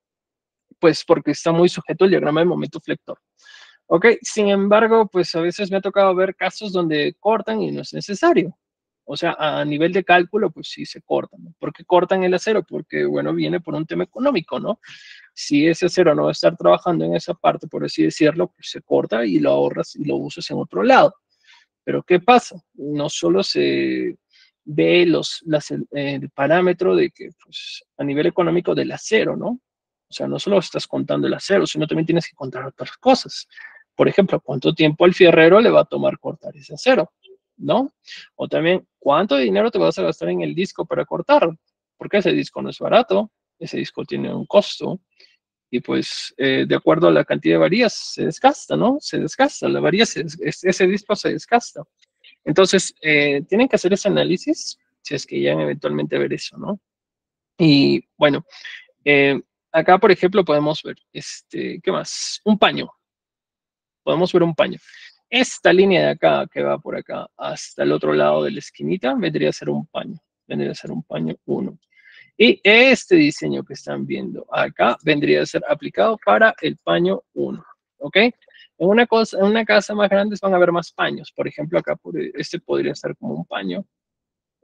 pues porque está muy sujeto al diagrama de momento flector. Ok, sin embargo, pues a veces me ha tocado ver casos donde cortan y no es necesario. O sea, a nivel de cálculo, pues sí se cortan, ¿no? ¿Por qué cortan el acero? Porque, bueno, viene por un tema económico, ¿no? Si ese acero no va a estar trabajando en esa parte, por así decirlo, pues se corta y lo ahorras y lo usas en otro lado. Pero ¿qué pasa? No solo se ve el parámetro de que, pues, a nivel económico del acero, ¿no? O sea, no solo estás contando el acero, sino también tienes que contar otras cosas. Por ejemplo, ¿cuánto tiempo al fierrero le va a tomar cortar ese acero? ¿No? O también, ¿cuánto dinero te vas a gastar en el disco para cortar? Porque ese disco no es barato, ese disco tiene un costo y pues de acuerdo a la cantidad de varillas se desgasta, ¿no? Se desgasta, la varilla, ese disco se desgasta. Entonces, tienen que hacer ese análisis si es que llegan eventualmente a ver eso, ¿no? Y bueno, eh, acá, por ejemplo, podemos ver, ¿qué más? Un paño. Podemos ver un paño. Esta línea de acá, que va por acá hasta el otro lado de la esquinita, vendría a ser un paño. Vendría a ser un paño 1. Y este diseño que están viendo acá vendría a ser aplicado para el paño 1. ¿Ok? En una casa más grande van a haber más paños. Por ejemplo, acá este podría estar como un paño.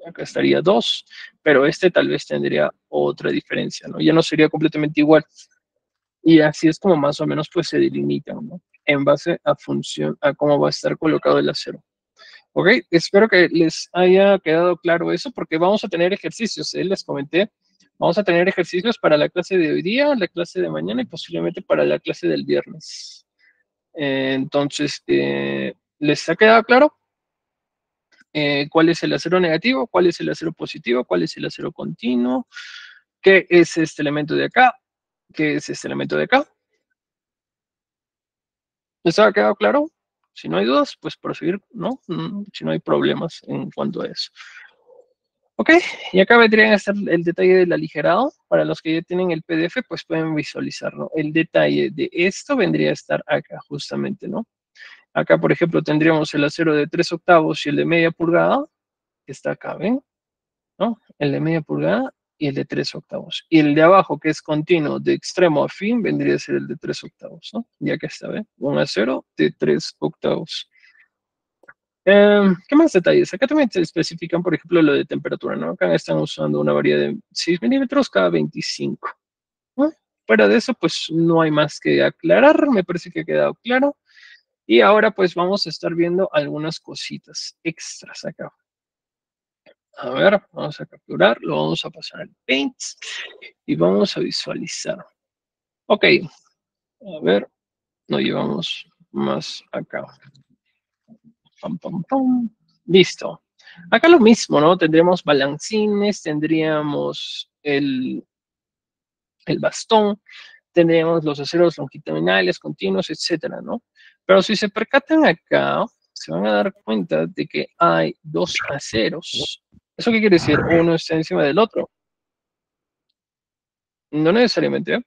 Acá estaría 2, pero este tal vez tendría otra diferencia, ¿no? Ya no sería completamente igual. Y así es como más o menos pues se delimitan, ¿no? En base a cómo va a estar colocado el acero. Ok, espero que les haya quedado claro eso, porque vamos a tener ejercicios, les comenté, vamos a tener ejercicios para la clase de hoy día, la clase de mañana y posiblemente para la clase del viernes. Entonces, ¿les ha quedado claro cuál es el acero negativo, cuál es el acero positivo, cuál es el acero continuo, qué es este elemento de acá, qué es este elemento de acá? ¿Les ha quedado claro? Si no hay dudas, pues proseguir, ¿no? Si no hay problemas en cuanto a eso. Ok, y acá vendría a ser el detalle del aligerado. Para los que ya tienen el PDF, pues pueden visualizarlo. El detalle de esto vendría a estar acá, justamente, ¿no? Acá, por ejemplo, tendríamos el acero de 3 octavos y el de media pulgada, que está acá, ¿ven? ¿No? El de media pulgada y el de 3 octavos. Y el de abajo, que es continuo de extremo a fin, vendría a ser el de 3 octavos, ¿no? Ya que está, ¿ven? Un acero de 3 octavos. ¿Qué más detalles? Acá también te especifican, por ejemplo, lo de temperatura, ¿no? Acá están usando una variedad de 6 milímetros cada 25. ¿No? Fuera de eso, pues no hay más que aclarar, me parece que ha quedado claro. Y ahora pues vamos a estar viendo algunas cositas extras acá. A ver, vamos a capturar, lo vamos a pasar al Paint y vamos a visualizar. Ok, a ver, nos llevamos más acá. Pam, pam, pam. Listo. Acá lo mismo, ¿no? Tendríamos balancines, tendríamos el bastón, tendríamos los aceros longitudinales, continuos, etcétera, ¿no? Pero si se percatan acá, se van a dar cuenta de que hay dos aceros. ¿Eso qué quiere decir? Uno está encima del otro. No necesariamente, ¿eh?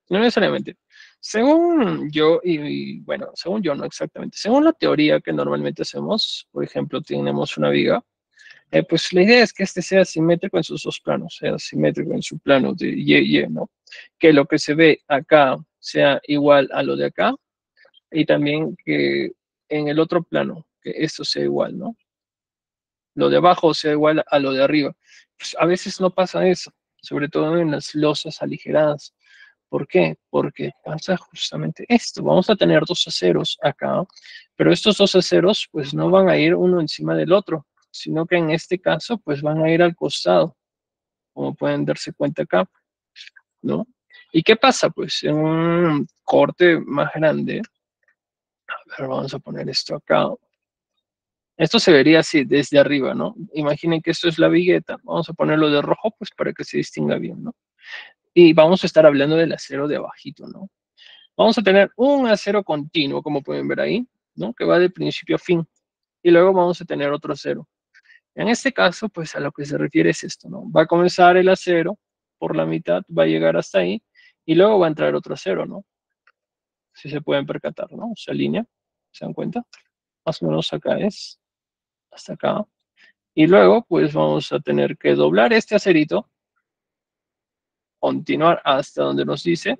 No necesariamente. Según yo, bueno, según yo no exactamente, según la teoría que normalmente hacemos, por ejemplo, tenemos una viga, pues la idea es que este sea simétrico en sus dos planos, sea simétrico en su plano de Y, ¿no? Que lo que se ve acá sea igual a lo de acá y también que en el otro plano, que esto sea igual, ¿no? Lo de abajo sea igual a lo de arriba. Pues a veces no pasa eso, sobre todo en las losas aligeradas. ¿Por qué? Porque pasa justamente esto. Vamos a tener dos aceros acá, pero estos dos aceros pues no van a ir uno encima del otro, sino que en este caso pues van a ir al costado, como pueden darse cuenta acá, ¿no? ¿Y qué pasa? Pues en un corte más grande, a ver, vamos a poner esto acá. Esto se vería así desde arriba, ¿no? Imaginen que esto es la vigueta. Vamos a ponerlo de rojo pues para que se distinga bien, ¿no? Y vamos a estar hablando del acero de abajito, ¿no? Vamos a tener un acero continuo, como pueden ver ahí, ¿no? Que va de principio a fin. Y luego vamos a tener otro acero. En este caso, pues a lo que se refiere es esto, ¿no? Va a comenzar el acero por la mitad, va a llegar hasta ahí, y luego va a entrar otro acero, ¿no? Si se pueden percatar, ¿no? Esa línea, ¿se dan cuenta? Más o menos acá es, hasta acá. Y luego, pues vamos a tener que doblar este acerito, continuar hasta donde nos dice,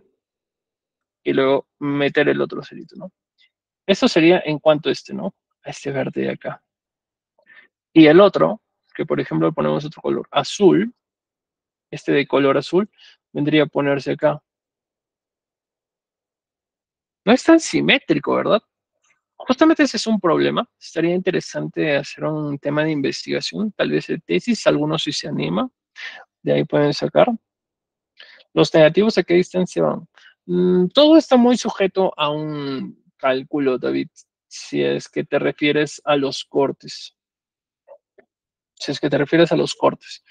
y luego meter el otro cerito, ¿no? Eso sería en cuanto a este, ¿no? A este verde de acá. Y el otro, que por ejemplo le ponemos otro color azul, este de color azul, vendría a ponerse acá. No es tan simétrico, ¿verdad? Justamente ese es un problema. Estaría interesante hacer un tema de investigación, tal vez de tesis, algunos si se anima, de ahí pueden sacar. Los negativos a qué distancia van. Todo está muy sujeto a un cálculo, David, si es que te refieres a los cortes. Si es que te refieres a los cortes.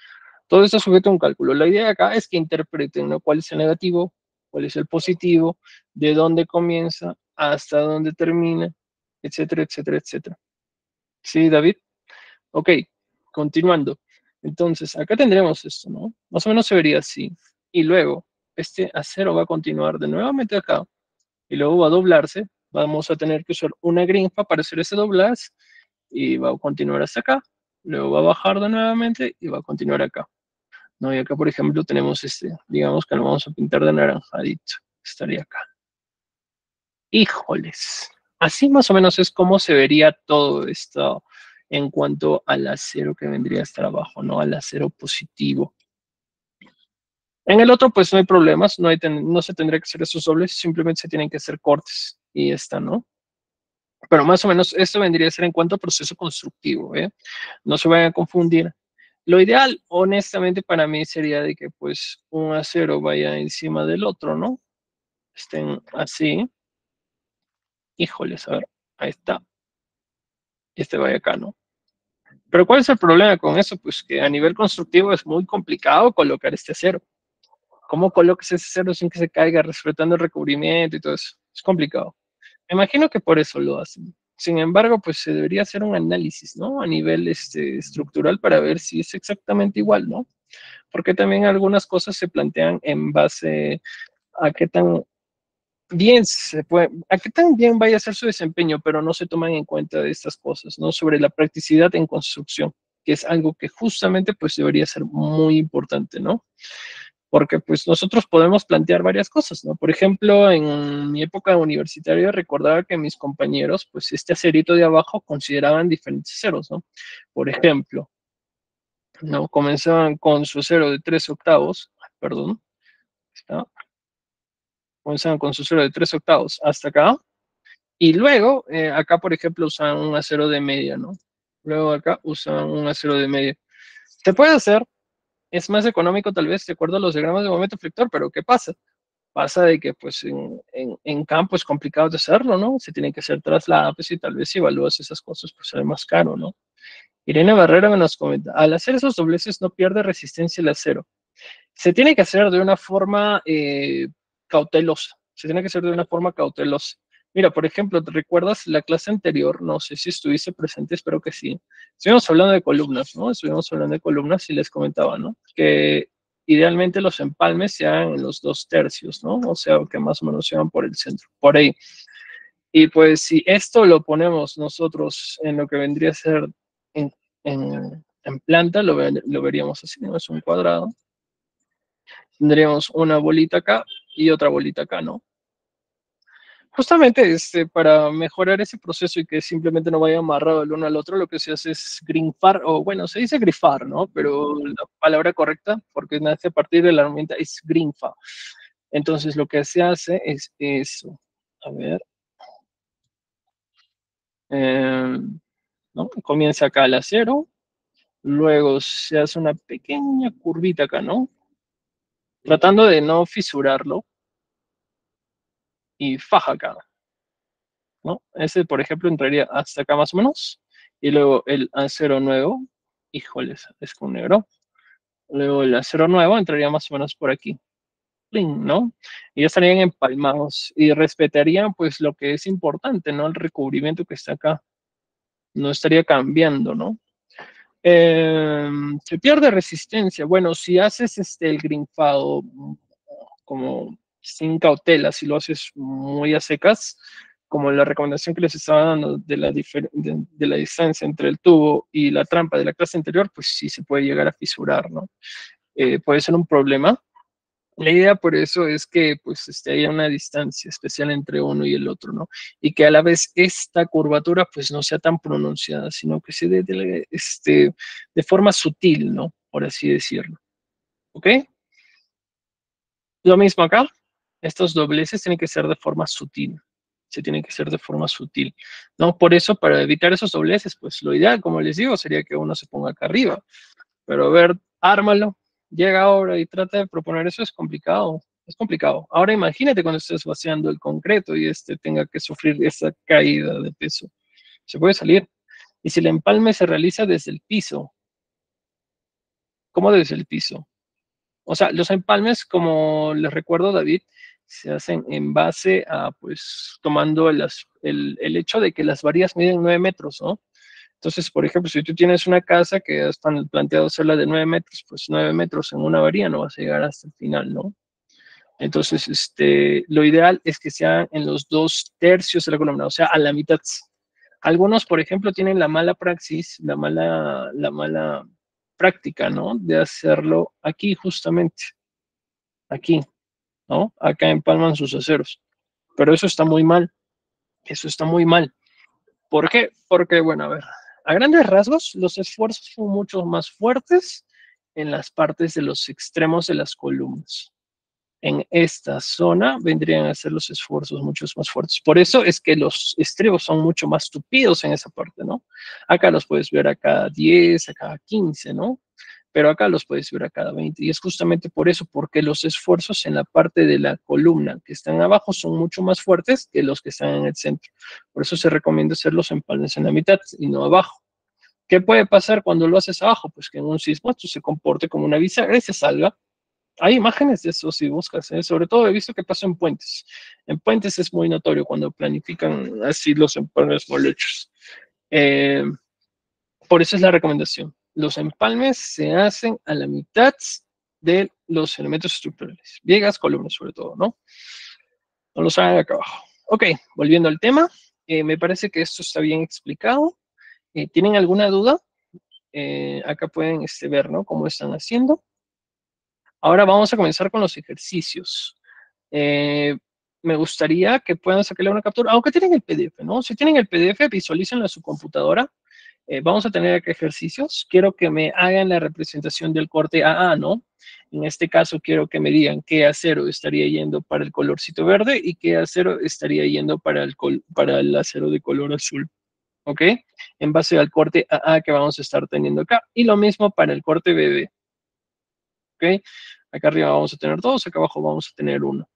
Todo está sujeto a un cálculo. La idea acá es que interpreten, ¿no? Cuál es el negativo, cuál es el positivo, de dónde comienza, hasta dónde termina, etcétera, etcétera, etcétera. ¿Sí, David? Ok, continuando. Entonces, acá tendremos esto, ¿no? Más o menos se vería así. Y luego, este acero va a continuar de nuevamente acá. Y luego va a doblarse. Vamos a tener que usar una grinfa para hacer ese doblaz. Y va a continuar hasta acá. Luego va a bajar de nuevamente y va a continuar acá. ¿No? Y acá, por ejemplo, tenemos este. Digamos que lo vamos a pintar de naranjadito. Estaría acá. Híjoles. Así más o menos es como se vería todo esto en cuanto al acero que vendría a estar abajo, ¿no? Al acero positivo. En el otro, pues no hay problemas, no se tendría que hacer esos dobles, simplemente se tienen que hacer cortes y ya está, ¿no? Pero más o menos esto vendría a ser en cuanto a proceso constructivo, ¿eh? No se vayan a confundir. Lo ideal, honestamente, para mí sería de que pues un acero vaya encima del otro, ¿no? Estén así. Híjoles, a ver, ahí está. Y este vaya acá, ¿no? Pero ¿cuál es el problema con eso? Pues que a nivel constructivo es muy complicado colocar este acero. ¿Cómo colocas ese acero sin que se caiga, respetando el recubrimiento y todo eso? Es complicado. Me imagino que por eso lo hacen. Sin embargo, pues se debería hacer un análisis, ¿no? A nivel estructural para ver si es exactamente igual, ¿no? Porque también algunas cosas se plantean en base a qué tan bien se puede, a qué tan bien vaya a ser su desempeño, pero no se toman en cuenta de estas cosas, ¿no? Sobre la practicidad en construcción, que es algo que justamente pues debería ser muy importante, ¿no? Porque pues nosotros podemos plantear varias cosas, ¿no? Por ejemplo, en mi época universitaria recordaba que mis compañeros, pues este acerito de abajo consideraban diferentes ceros, ¿no? Por ejemplo, ¿no? Comenzaban con su cero de 3 octavos, perdón, ¿está? Comenzaban con su cero de 3 octavos hasta acá, y luego acá, por ejemplo, usan un acero de media, ¿no? Luego acá usan un acero de media. Se puede hacer, es más económico tal vez de acuerdo a los diagramas de momento flector, pero ¿qué pasa? Pasa de que pues en campo es complicado de hacerlo, ¿no? Se tienen que hacer traslados y tal vez si evalúas esas cosas pues sale más caro, ¿no? Irene Barrera me nos comenta, al hacer esos dobleces no pierde resistencia el acero. Se tiene que hacer de una forma cautelosa, se tiene que hacer de una forma cautelosa. Mira, por ejemplo, ¿te recuerdas la clase anterior? No sé si estuviste presente, espero que sí. Estuvimos hablando de columnas, ¿no? Estuvimos hablando de columnas y les comentaba, ¿no? Que idealmente los empalmes se hagan en los 2 tercios, ¿no? O sea, que más o menos se hagan por el centro, por ahí. Y pues si esto lo ponemos nosotros en lo que vendría a ser en, en planta, lo veríamos así, ¿no? Es un cuadrado. Tendríamos una bolita acá y otra bolita acá, ¿no? Justamente para mejorar ese proceso y que simplemente no vaya amarrado el uno al otro, lo que se hace es grinfar, o bueno, se dice grifar, ¿no? Pero la palabra correcta, porque nace a partir de la herramienta, es grinfa. Entonces lo que se hace es eso. A ver. Eh, ¿No? Comienza acá el acero, luego se hace una pequeña curvita acá, ¿no? Tratando de no fisurarlo y faja acá, ¿no? Ese, por ejemplo, entraría hasta acá más o menos. Y luego el acero nuevo, híjoles, es con negro. Luego el acero nuevo entraría más o menos por aquí, ¡pling!, ¿no? Y ya estarían empalmados y respetarían pues lo que es importante, ¿no? El recubrimiento que está acá. No estaría cambiando, ¿no? Se pierde resistencia. Bueno, si haces el grinfado como sin cautela, si lo haces muy a secas, como la recomendación que les estaba dando de la distancia entre el tubo y la trampa de la clase anterior, pues sí se puede llegar a fisurar, ¿no? Puede ser un problema, La idea por eso es que pues haya una distancia especial entre uno y el otro, ¿no? Y que a la vez esta curvatura pues no sea tan pronunciada, sino que se dé de forma sutil, ¿no? Por así decirlo. ¿Ok? Lo mismo acá, estos dobleces tienen que ser de forma sutil, se tienen que ser de forma sutil, ¿no? Por eso, para evitar esos dobleces, pues lo ideal, como les digo, sería que uno se ponga acá arriba, pero a ver, ármalo, llega ahora y trata de proponer eso, es complicado, es complicado. Ahora imagínate cuando estés vaciando el concreto y tenga que sufrir esa caída de peso, se puede salir. Y si el empalme se realiza desde el piso, ¿cómo desde el piso? O sea, los empalmes, como les recuerdo, David, se hacen en base a, pues, tomando el hecho de que las varillas miden 9 metros, ¿no? Entonces, por ejemplo, si tú tienes una casa que están planteado hacerla de 9 metros, pues 9 metros en una varilla no vas a llegar hasta el final, ¿no? Entonces, lo ideal es que sea en los 2/3 de la columna, o sea, a la mitad. Algunos, por ejemplo, tienen la mala praxis, la mala práctica, ¿no? De hacerlo aquí justamente, aquí, ¿no? Acá empalman sus aceros. Pero eso está muy mal, eso está muy mal. ¿Por qué? Porque, bueno, a ver, a grandes rasgos, los esfuerzos son mucho más fuertes en las partes de los extremos de las columnas. En esta zona vendrían a ser los esfuerzos muchos más fuertes. Por eso es que los estribos son mucho más tupidos en esa parte, ¿no? Acá los puedes ver a cada 10, a cada 15, ¿no? Pero acá los puedes ver a cada 20. Y es justamente por eso, porque los esfuerzos en la parte de la columna que están abajo son mucho más fuertes que los que están en el centro. Por eso se recomienda hacer los empalmes en la mitad y no abajo. ¿Qué puede pasar cuando lo haces abajo? Pues que en un sismo esto se comporte como una bisagra y se salga. Hay imágenes de eso si buscas, ¿eh? Sobre todo he visto que pasa en puentes. En puentes es muy notorio cuando planifican así los empalmes mal hechos. Eh, por eso es la recomendación. Los empalmes se hacen a la mitad de los elementos estructurales, vigas, columnas sobre todo, ¿no? No los hagan acá abajo. Ok, volviendo al tema, me parece que esto está bien explicado. ¿Tienen alguna duda? Acá pueden ver, ¿no? Cómo están haciendo. Ahora vamos a comenzar con los ejercicios. Eh, Me gustaría que puedan sacarle una captura, aunque tienen el PDF, ¿no? Si tienen el PDF, visualícenlo en su computadora. Vamos a tener acá ejercicios. Quiero que me hagan la representación del corte AA, ¿no? En este caso, quiero que me digan qué acero estaría yendo para el colorcito verde y qué acero estaría yendo para el acero de color azul. ¿Ok? En base al corte AA que vamos a estar teniendo acá. Y lo mismo para el corte BB. ¿Ok? Acá arriba vamos a tener dos, acá abajo vamos a tener uno.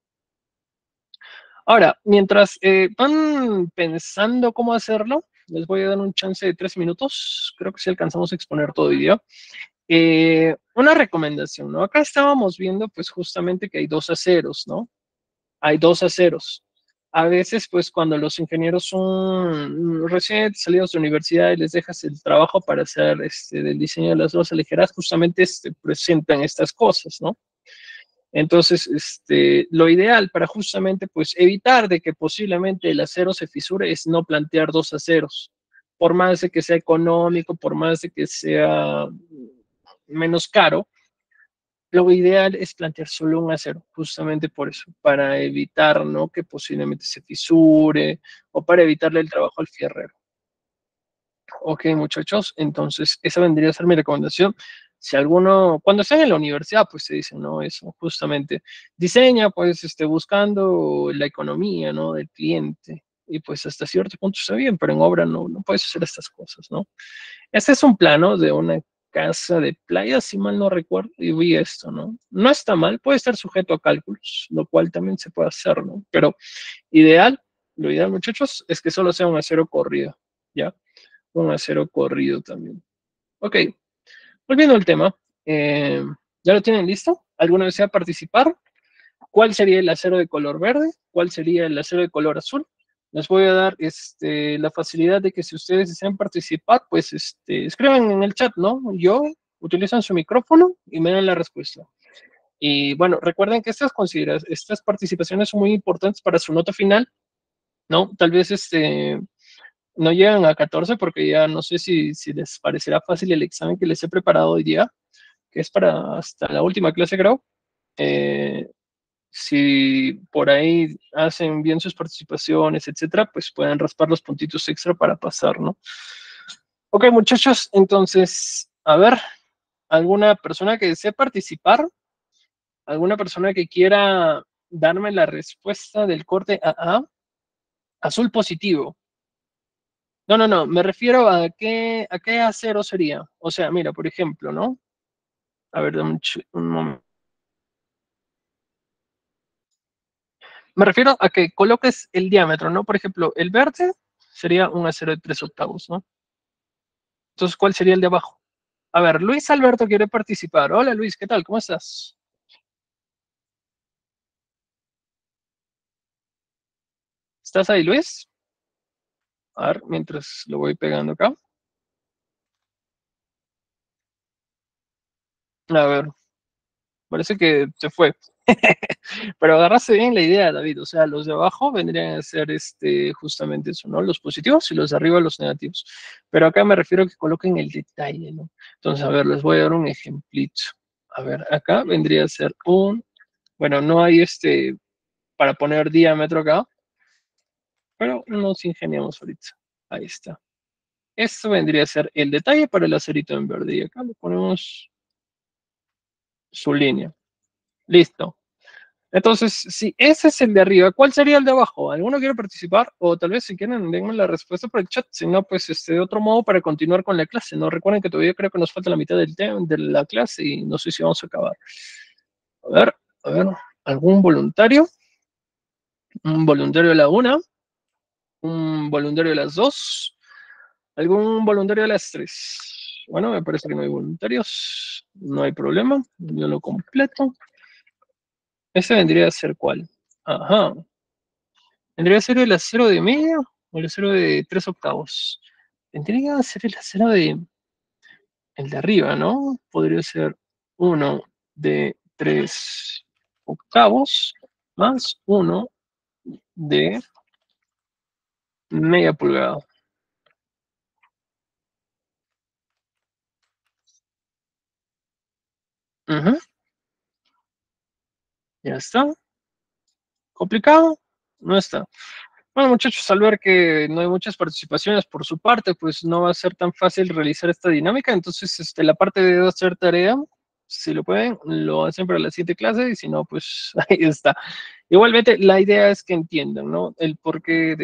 Ahora, mientras van pensando cómo hacerlo, les voy a dar un chance de 3 minutos. Creo que si alcanzamos a exponer todo el día. Una recomendación, ¿no? Acá estábamos viendo, pues, justamente que hay dos aceros, ¿no? Hay dos aceros. A veces, pues, cuando los ingenieros son recién salidos de universidad y les dejas el trabajo para hacer del diseño de las losas ligeras, justamente presentan estas cosas, ¿no? Entonces, lo ideal para justamente pues evitar de que posiblemente el acero se fisure es no plantear dos aceros. Por más de que sea económico, por más de que sea menos caro, lo ideal es plantear solo un acero, justamente por eso, para evitar, ¿no? Que posiblemente se fisure o para evitarle el trabajo al fierrero. Ok, muchachos, entonces esa vendría a ser mi recomendación. Si alguno, cuando estén en la universidad, pues se dice, ¿no? Eso, justamente, diseña, pues, buscando la economía, ¿no? Del cliente. Y pues hasta cierto punto está bien, pero en obra no puedes hacer estas cosas, ¿no? Este es un plano de una casa de playa, si mal no recuerdo, y vi esto, ¿no? No está mal, puede estar sujeto a cálculos, lo cual también se puede hacer, ¿no? Pero ideal, lo ideal, muchachos, es que solo sea un acero corrido, ¿ya? Un acero corrido también. Ok, volviendo al tema, ¿ya lo tienen listo? ¿Alguno desea participar? ¿Cuál sería el acero de color verde? ¿Cuál sería el acero de color azul? Les voy a dar la facilidad de que si ustedes desean participar, pues escriban en el chat, ¿no? Yo, utilizan su micrófono y me dan la respuesta. Y bueno, recuerden que estas participaciones son muy importantes para su nota final, ¿no? Tal vez no llegan a 14 porque ya no sé si les parecerá fácil el examen que les he preparado hoy día, que es para hasta la última clase, creo. Si por ahí hacen bien sus participaciones, etcétera, pues pueden raspar los puntitos extra para pasar, ¿no? Ok, muchachos, entonces, a ver, ¿alguna persona que desee participar? ¿Alguna persona que quiera darme la respuesta del corte AA? Azul positivo. No, no, no, me refiero a qué A0 sería. O sea, mira, por ejemplo, ¿no? A ver, un momento. Me refiero a que coloques el diámetro, ¿no? Por ejemplo, el verde sería un A0 de 3/8, ¿no? Entonces, ¿cuál sería el de abajo? A ver, Luis Alberto quiere participar. Hola Luis, ¿qué tal? ¿Cómo estás? ¿Estás ahí, Luis? A ver, mientras lo voy pegando acá. A ver, parece que se fue. Pero agarraste bien la idea, David. O sea, los de abajo vendrían a ser justamente eso, ¿no? Los positivos y los de arriba los negativos. Pero acá me refiero a que coloquen el detalle, ¿no? Entonces, a ver, les voy a dar un ejemplito. A ver, acá vendría a ser bueno, no hay para poner diámetro acá, pero nos ingeniamos ahorita. Ahí está. Esto vendría a ser el detalle para el acerito en verde. Y acá le ponemos su línea. Listo. Entonces, si ese es el de arriba, ¿cuál sería el de abajo? ¿Alguno quiere participar? O tal vez si quieren, denme la respuesta por el chat. Si no, pues de otro modo para continuar con la clase. No recuerden que todavía creo que nos falta la mitad del tema de la clase y no sé si vamos a acabar. A ver, a ver. ¿Algún voluntario? Un voluntario de la una, un voluntario de las dos, algún voluntario de las tres. Bueno, me parece que no hay voluntarios. No hay problema. Yo lo completo. ¿Ese vendría a ser cuál? Ajá. ¿Vendría a ser el acero de medio o el acero de 3/8? Vendría a ser el acero el de arriba, ¿no? Podría ser uno de 3/8 más uno de media pulgada. Ujú, ya está. ¿Complicado? No está. Bueno, muchachos, al ver que no hay muchas participaciones por su parte, pues no va a ser tan fácil realizar esta dinámica. Entonces, la parte de hacer tarea, si lo pueden, lo hacen para la siguiente clase y si no, pues ahí está. Igualmente, la idea es que entiendan, ¿no? El porqué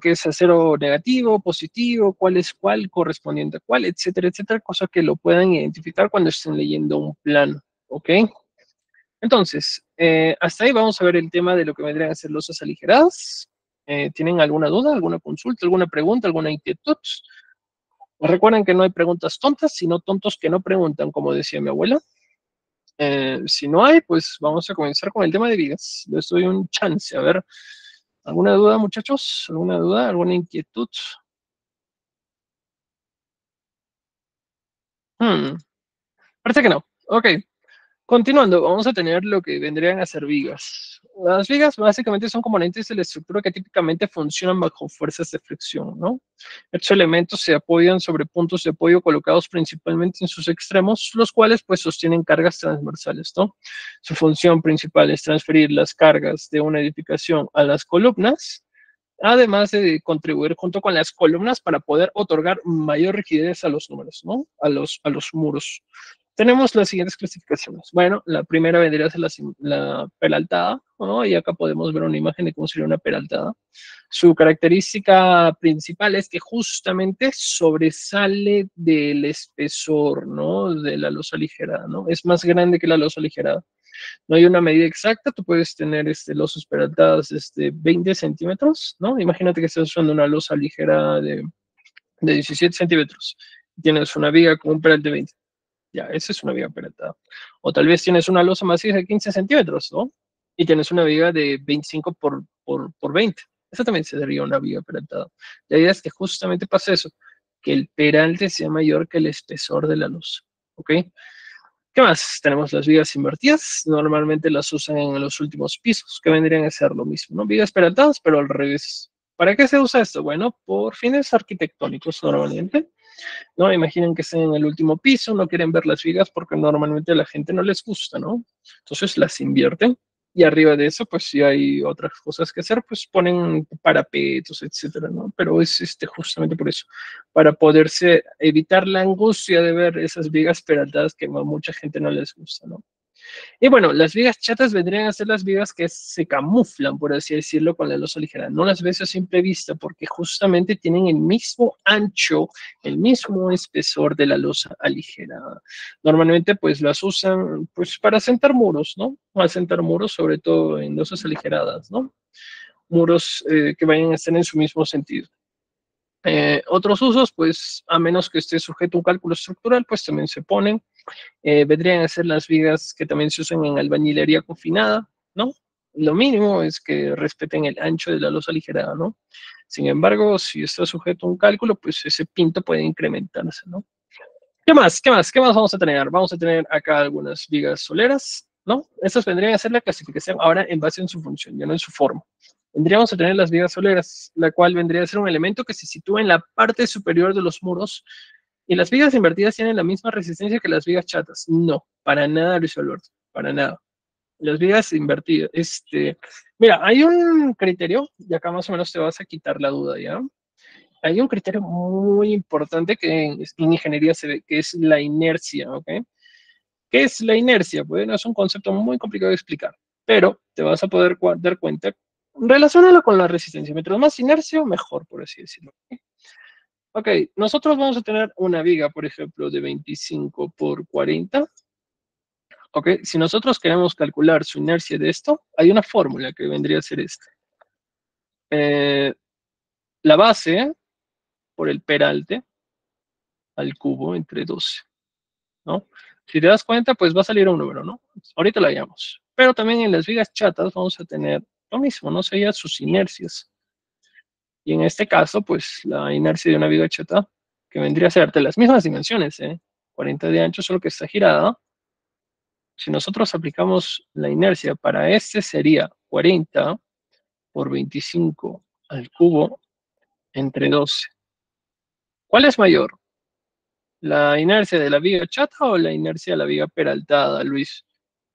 es acero negativo, positivo, cuál es cuál, correspondiente a cuál, etcétera, etcétera, cosa que lo puedan identificar cuando estén leyendo un plano, ¿ok? Entonces, hasta ahí vamos a ver el tema de lo que vendrían a ser losas aligeradas. ¿Tienen alguna duda, alguna consulta, alguna pregunta, alguna inquietud? Recuerden que no hay preguntas tontas, sino tontos que no preguntan, como decía mi abuela. Si no hay, pues vamos a comenzar con el tema de vigas. Les doy un chance. A ver, ¿alguna duda, muchachos? ¿Alguna duda? ¿Alguna inquietud? Hmm, parece que no. Ok. Continuando, vamos a tener lo que vendrían a ser vigas. Las vigas básicamente son componentes de la estructura que típicamente funcionan bajo fuerzas de fricción, ¿no? Estos elementos se apoyan sobre puntos de apoyo colocados principalmente en sus extremos, los cuales pues sostienen cargas transversales, ¿no? Su función principal es transferir las cargas de una edificación a las columnas, además de contribuir junto con las columnas para poder otorgar mayor rigidez a los números, ¿no? A los muros. Tenemos las siguientes clasificaciones. Bueno, la primera vendría a ser la peraltada, ¿no? Y acá podemos ver una imagen de cómo sería una peraltada. Su característica principal es que justamente sobresale del espesor, ¿no? De la losa ligera, ¿no? Es más grande que la losa ligera. No hay una medida exacta, tú puedes tener losas peraltadas 20 centímetros, ¿no? Imagínate que estás usando una losa ligera de 17 centímetros. Tienes una viga con un peral de 20. Ya, esa es una viga peraltada. O tal vez tienes una losa maciza de 15 centímetros, ¿no? Y tienes una viga de 25 por 20. Esa también sería una viga peraltada. La idea es que justamente pase eso, que el peralte sea mayor que el espesor de la losa, ¿ok? ¿Qué más? Tenemos las vigas invertidas. Normalmente las usan en los últimos pisos, que vendrían a ser lo mismo, ¿no? Vigas peraltadas, pero al revés. ¿Para qué se usa esto? Bueno, por fines arquitectónicos normalmente. ¿no? Imaginen que estén en el último piso, no quieren ver las vigas porque normalmente a la gente no les gusta, ¿no? Entonces las invierten y arriba de eso, pues si hay otras cosas que hacer, pues ponen parapetos, etcétera, ¿no? Pero es justamente por eso, para poderse evitar la angustia de ver esas vigas peraltadas que a mucha gente no les gusta, ¿no? Y bueno, las vigas chatas vendrían a ser las vigas que se camuflan, por así decirlo, con la losa ligera. No las ves a simple vista porque justamente tienen el mismo ancho, el mismo espesor de la losa aligerada. Normalmente pues las usan pues para sentar muros, ¿no? Para sentar muros, sobre todo en losas aligeradas, ¿no? Muros que vayan a estar en su mismo sentido. Otros usos, pues a menos que esté sujeto a un cálculo estructural, pues también se ponen. Vendrían a ser las vigas que también se usan en albañilería confinada, ¿no? Lo mínimo es que respeten el ancho de la losa aligerada, ¿no? Sin embargo, si está sujeto a un cálculo, pues ese pinto puede incrementarse, ¿no? ¿Qué más? ¿Qué más? ¿Qué más vamos a tener? Vamos a tener acá algunas vigas soleras, ¿no? Estas vendrían a ser la clasificación ahora en base en su función, ya no en su forma. Vendríamos a tener las vigas soleras, la cual vendría a ser un elemento que se sitúa en la parte superior de los muros. ¿Y las vigas invertidas tienen la misma resistencia que las vigas chatas? No, para nada, Luis Alberto, para nada. Las vigas invertidas, mira, hay un criterio, y acá más o menos te vas a quitar la duda, ¿ya? Hay un criterio muy importante que en ingeniería se ve, que es la inercia, ¿ok? ¿Qué es la inercia? Bueno, es un concepto muy complicado de explicar, pero te vas a poder dar cuenta. Relaciónalo con la resistencia. Mientras más inercia, mejor, por así decirlo. Ok, nosotros vamos a tener una viga, por ejemplo, de 25 por 40. Ok, si nosotros queremos calcular su inercia de esto, hay una fórmula que vendría a ser esta. Eh, la base por el peralte al cubo entre 12, ¿no? Si te das cuenta, pues va a salir un número, ¿no? Ahorita la hallamos. Pero también en las vigas chatas vamos a tener lo mismo, ¿no? Serían sus inercias. Y en este caso, pues la inercia de una viga chata, que vendría a ser de las mismas dimensiones, 40 de ancho, solo que está girada. Si nosotros aplicamos la inercia para este, sería 40 por 25 al cubo entre 12. ¿Cuál es mayor? ¿La inercia de la viga chata o la inercia de la viga peraltada, Luis?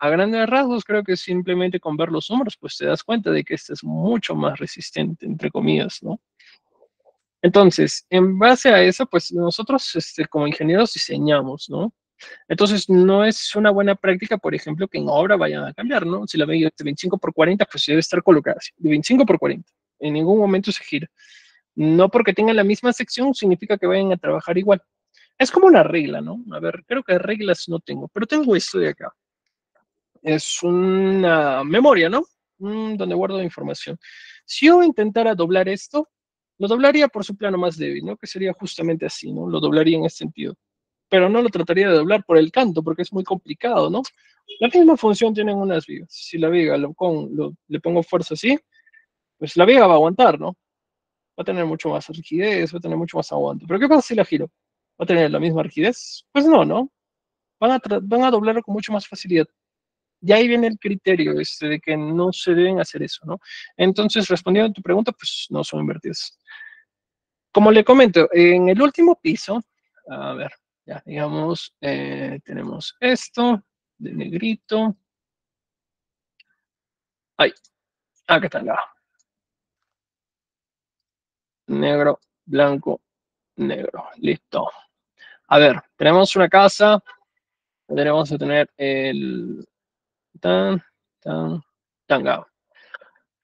A grandes rasgos, creo que simplemente con ver los números, pues te das cuenta de que esta es mucho más resistente, entre comillas, ¿no? Entonces, en base a eso, pues nosotros como ingenieros diseñamos, ¿no? Entonces, no es una buena práctica, por ejemplo, que en obra vayan a cambiar, ¿no? Si la viga es de 25 por 40, pues debe estar colocada así, de 25 por 40. En ningún momento se gira. No porque tengan la misma sección significa que vayan a trabajar igual. Es como una regla, ¿no? A ver, creo que reglas no tengo, pero tengo esto de acá. Es una memoria, ¿no? Donde guardo información. Si yo intentara doblar esto, lo doblaría por su plano más débil, ¿no? Que sería justamente así, ¿no? Lo doblaría en este sentido. Pero no lo trataría de doblar por el canto, porque es muy complicado, ¿no? La misma función tienen unas vigas. Si la viga le pongo fuerza así, pues la viga va a aguantar, ¿no? Va a tener mucho más rigidez, va a tener mucho más aguante. Pero ¿qué pasa si la giro? ¿Va a tener la misma rigidez? Pues no, ¿no? Van a doblarlo con mucho más facilidad. Y ahí viene el criterio de que no se deben hacer eso, ¿no? Entonces, respondiendo a tu pregunta, pues no son invertidas. Como le comento, en el último piso, a ver, ya digamos, tenemos esto de negrito. Ay, acá está la negro, blanco, negro. Listo. A ver, tenemos una casa, tenemos que tener el tan, tan, tanga.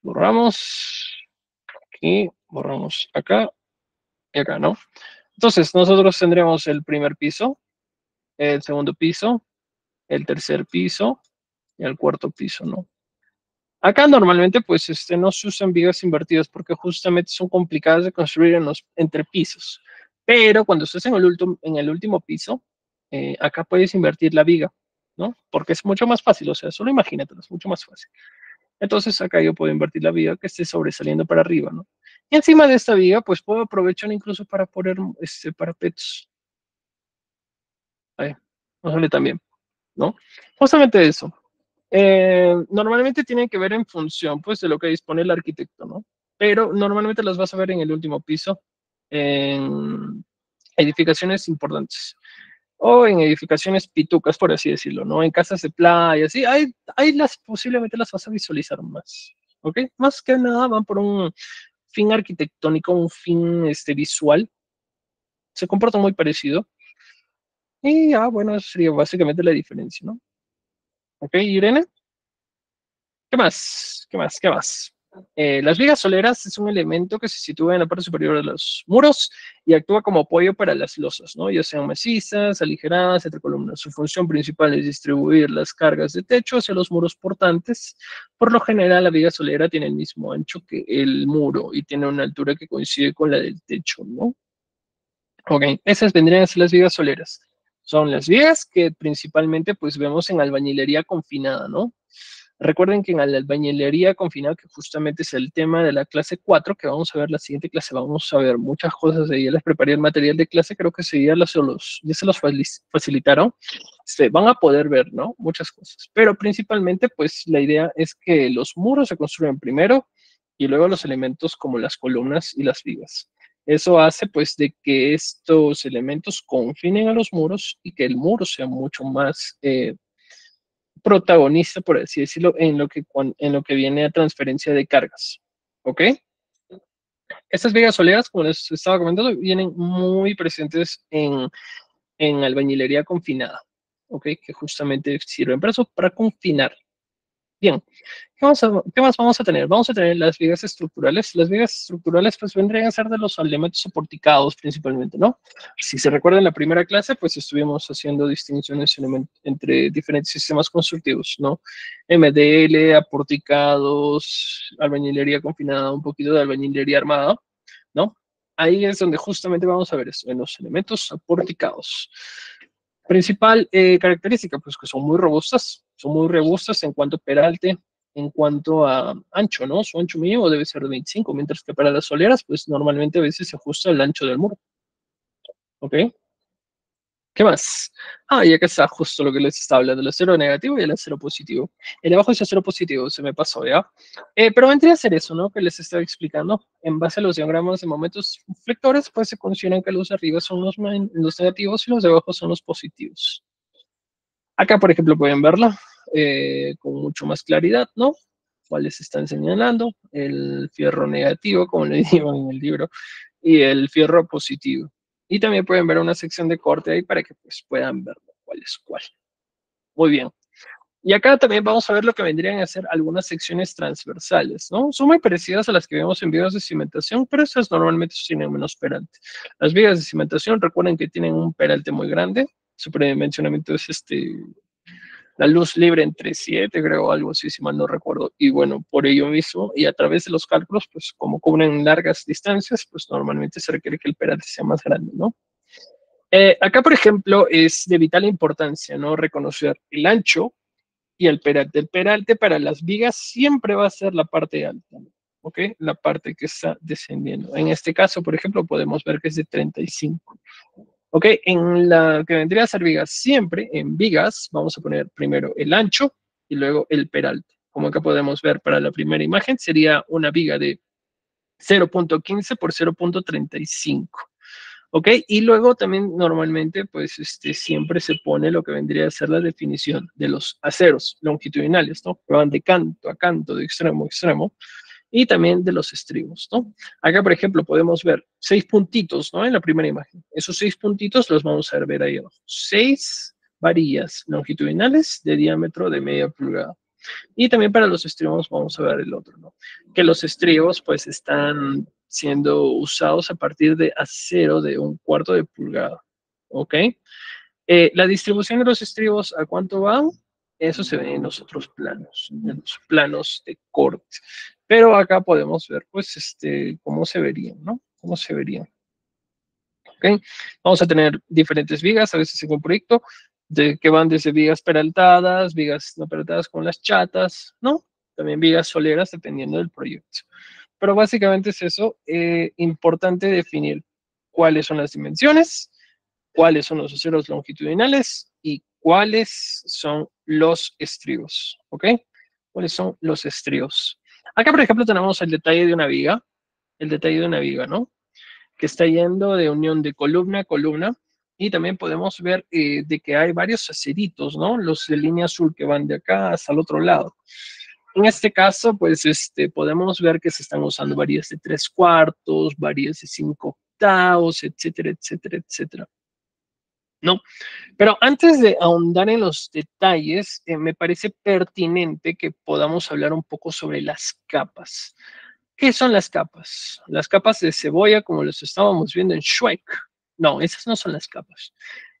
Borramos aquí, borramos acá y acá, ¿no? Entonces, nosotros tendremos el primer piso, el segundo piso, el tercer piso y el cuarto piso, ¿no? Acá normalmente, pues, no se usan vigas invertidas porque justamente son complicadas de construir en los entrepisos. Pero cuando estés en el último piso, acá puedes invertir la viga, ¿no? Porque es mucho más fácil, o sea, solo imagínatelo, es mucho más fácil. Entonces acá yo puedo invertir la viga que esté sobresaliendo para arriba, ¿no? Y encima de esta viga, pues puedo aprovechar incluso para poner parapetos. Ahí, no sale también, ¿no? Justamente eso. Normalmente tienen que ver en función, pues, de lo que dispone el arquitecto, ¿no? Pero normalmente las vas a ver en el último piso, en edificaciones importantes. O en edificaciones pitucas, por así decirlo, ¿no? En casas de playa, sí, hay las, posiblemente las vas a visualizar más, ¿ok? Más que nada van por un fin arquitectónico, un fin visual, se comportan muy parecido. Y ya, bueno, eso sería básicamente la diferencia, ¿no? ¿Ok, Irene? ¿Qué más? ¿Qué más? ¿Qué más? Las vigas soleras es un elemento que se sitúa en la parte superior de los muros y actúa como apoyo para las losas, ¿no? Ya sean macizas, aligeradas, entre columnas. Su función principal es distribuir las cargas de techo hacia los muros portantes. Por lo general, la viga solera tiene el mismo ancho que el muro y tiene una altura que coincide con la del techo, ¿no? Ok, esas vendrían a ser las vigas soleras. Son las vigas que principalmente pues vemos en albañilería confinada, ¿no? Recuerden que en la albañilería confinada, que justamente es el tema de la clase 4, que vamos a ver la siguiente clase, vamos a ver muchas cosas de ahí. Ya les preparé el material de clase, creo que ese día ya se los facilitaron. Van a poder ver, ¿no? Muchas cosas. Pero principalmente, pues la idea es que los muros se construyen primero y luego los elementos como las columnas y las vigas. Eso hace pues de que estos elementos confinen a los muros y que el muro sea mucho más protagonista, por así decirlo, en lo que viene a transferencia de cargas. ¿Ok? Estas vigas soleras, como les estaba comentando, vienen muy presentes en albañilería confinada. ¿Ok? Que justamente sirven para eso, para confinar. Bien, ¿qué más vamos a tener? Vamos a tener las vigas estructurales. Las vigas estructurales pues vendrían a ser de los elementos soporticados principalmente, ¿no? Si se recuerda en la primera clase, pues estuvimos haciendo distinciones entre diferentes sistemas constructivos, ¿no? MDL, aporticados, albañilería confinada, un poquito de albañilería armada, ¿no? Ahí es donde justamente vamos a ver esto, en los elementos aporticados. Principal característica, pues que son muy robustas en cuanto a peralte, en cuanto a ancho, ¿no? Su ancho mínimo debe ser de 25, mientras que para las soleras, pues normalmente a veces se ajusta el ancho del muro, ¿ok? ¿Qué más? Ah, y acá está justo lo que les estaba hablando, el acero negativo y el acero positivo. El de abajo es acero positivo, se me pasó, ¿ya? Pero vendría a ser eso, ¿no? Que les estaba explicando. En base a los diagramas de momentos flectores, pues se consideran que los de arriba son los negativos y los de abajo son los positivos. Acá, por ejemplo, pueden verlo con mucho más claridad, ¿no? Cuáles están señalando, el fierro negativo, como le digo en el libro, y el fierro positivo. Y también pueden ver una sección de corte ahí para que pues, puedan ver cuál es cuál. Muy bien. Y acá también vamos a ver lo que vendrían a ser algunas secciones transversales, ¿no? Son muy parecidas a las que vemos en vigas de cimentación, pero esas normalmente tienen menos peralte. Las vigas de cimentación, recuerden que tienen un peralte muy grande, su predimensionamiento es la luz libre entre 7, creo, algo así, si mal no recuerdo. Y bueno, por ello mismo, y a través de los cálculos, pues como cubren largas distancias, pues normalmente se requiere que el peralte sea más grande, ¿no? Acá, por ejemplo, es de vital importancia, ¿no? Reconocer el ancho y el peralte. El peralte para las vigas siempre va a ser la parte alta, ¿ok? La parte que está descendiendo. En este caso, por ejemplo, podemos ver que es de 35. ¿Ok? En la que vendría a ser vigas, siempre en vigas vamos a poner primero el ancho y luego el peralte. Como acá podemos ver para la primera imagen, sería una viga de 0.15 por 0.35. ¿Ok? Y luego también normalmente, pues siempre se pone lo que vendría a ser la definición de los aceros longitudinales, ¿no? Que van de canto a canto, de extremo a extremo, y también de los estribos, ¿no? Acá, por ejemplo, podemos ver 6 puntitos, ¿no? En la primera imagen. Esos 6 puntitos los vamos a ver ahí abajo. 6 varillas longitudinales de diámetro de media pulgada. Y también para los estribos vamos a ver el otro, ¿no? Que los estribos pues están siendo usados a partir de acero de 1/4 de pulgada, ¿ok? La distribución de los estribos, ¿a cuánto van? Eso se ve en los otros planos, en los planos de corte. Pero acá podemos ver, pues, cómo se verían, ¿no? Cómo se verían. ¿Ok? Vamos a tener diferentes vigas, a veces en un proyecto, que van desde vigas peraltadas, vigas no peraltadas con las chatas, ¿no? También vigas soleras, dependiendo del proyecto. Pero básicamente es eso, importante definir cuáles son las dimensiones, cuáles son los aceros longitudinales y cuáles son los estribos, ¿ok? ¿Cuáles son los estribos? Acá, por ejemplo, tenemos el detalle de una viga, ¿no? que está yendo de unión de columna a columna. Y también podemos ver de que hay varios aceritos, ¿no? Los de línea azul que van de acá hasta el otro lado. En este caso, pues podemos ver que se están usando varillas de 3/4, varillas de 5/8, etcétera, etcétera, etcétera. ¿No? Pero antes de ahondar en los detalles, me parece pertinente que podamos hablar un poco sobre las capas. ¿Qué son las capas? Las capas de cebolla, como los estábamos viendo en Shrek. No, esas no son las capas.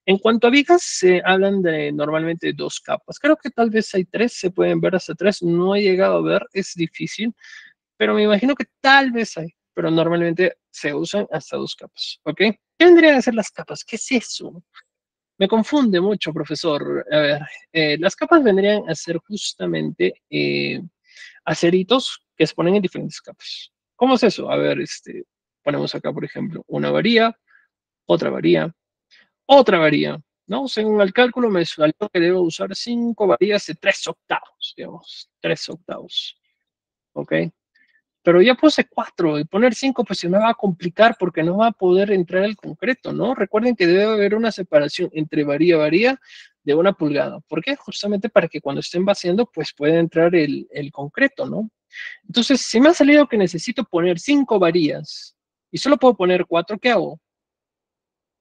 En cuanto a vigas, se hablan de normalmente 2 capas. Creo que tal vez hay 3, se pueden ver hasta 3. No he llegado a ver, es difícil, pero me imagino que tal vez hay. Pero normalmente se usan hasta 2 capas, ¿ok? ¿Qué vendrían a ser las capas? ¿Qué es eso? Me confunde mucho, profesor. A ver, las capas vendrían a ser justamente aceritos que se ponen en diferentes capas. ¿Cómo es eso? A ver, ponemos acá, por ejemplo, una varilla, otra varilla, otra varilla, ¿no? Según el cálculo me salió que debo usar 5 varillas de 3/8, digamos, 3/8, ¿ok? Pero ya puse 4 y poner 5 pues se me va a complicar porque no va a poder entrar el concreto, ¿no? Recuerden que debe haber una separación entre varilla a varilla de 1 pulgada. ¿Por qué? Justamente para que cuando estén vaciando pues pueda entrar el concreto, ¿no? Entonces, si me ha salido que necesito poner 5 varillas y solo puedo poner 4, ¿qué hago?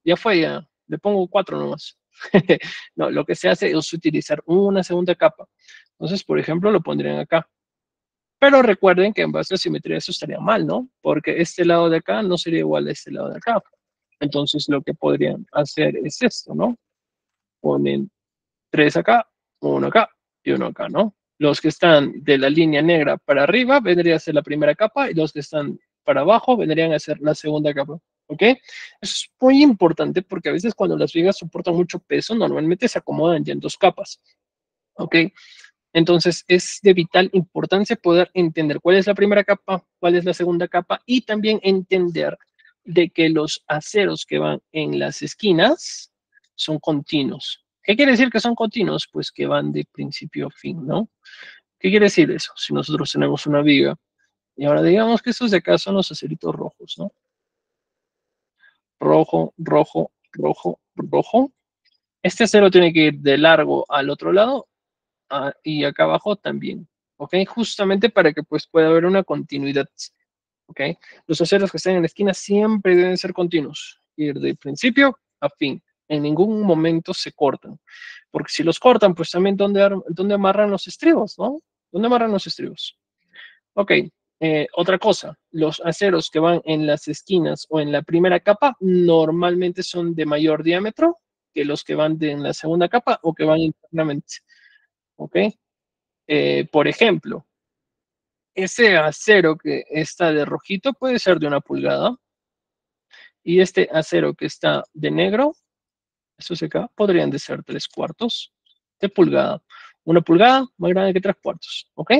Ya fue, ya. Le pongo 4 nomás. No, lo que se hace es utilizar una segunda capa. Entonces, por ejemplo, lo pondrían acá. Pero recuerden que en base a simetría eso estaría mal, ¿no? Porque este lado de acá no sería igual a este lado de acá. Entonces lo que podrían hacer es esto, ¿no? Ponen 3 acá, 1 acá y 1 acá, ¿no? Los que están de la línea negra para arriba vendría a ser la primera capa y los que están para abajo vendrían a ser la segunda capa, ¿ok? Eso es muy importante porque a veces cuando las vigas soportan mucho peso, normalmente se acomodan ya en 2 capas, ¿ok? Entonces es de vital importancia poder entender cuál es la primera capa, cuál es la segunda capa y también entender de que los aceros que van en las esquinas son continuos. ¿Qué quiere decir que son continuos? Pues que van de principio a fin, ¿no? ¿Qué quiere decir eso? Si nosotros tenemos una viga y ahora digamos que estos de acá son los aceritos rojos, ¿no? Rojo, rojo, rojo, rojo. Este acero tiene que ir de largo al otro lado y acá abajo también, ¿ok? Justamente para que pues pueda haber una continuidad, ¿ok? Los aceros que están en la esquina siempre deben ser continuos, ir de principio a fin, en ningún momento se cortan, porque si los cortan, pues también ¿dónde amarran los estribos, no? ¿Dónde amarran los estribos? Ok, otra cosa, los aceros que van en las esquinas o en la primera capa normalmente son de mayor diámetro que los que van en la segunda capa o que van internamente, ¿ok? Por ejemplo, ese acero que está de rojito puede ser de 1 pulgada y este acero que está de negro, estos de acá, podrían de ser 3/4 de pulgada. 1 pulgada más grande que 3/4, ¿ok?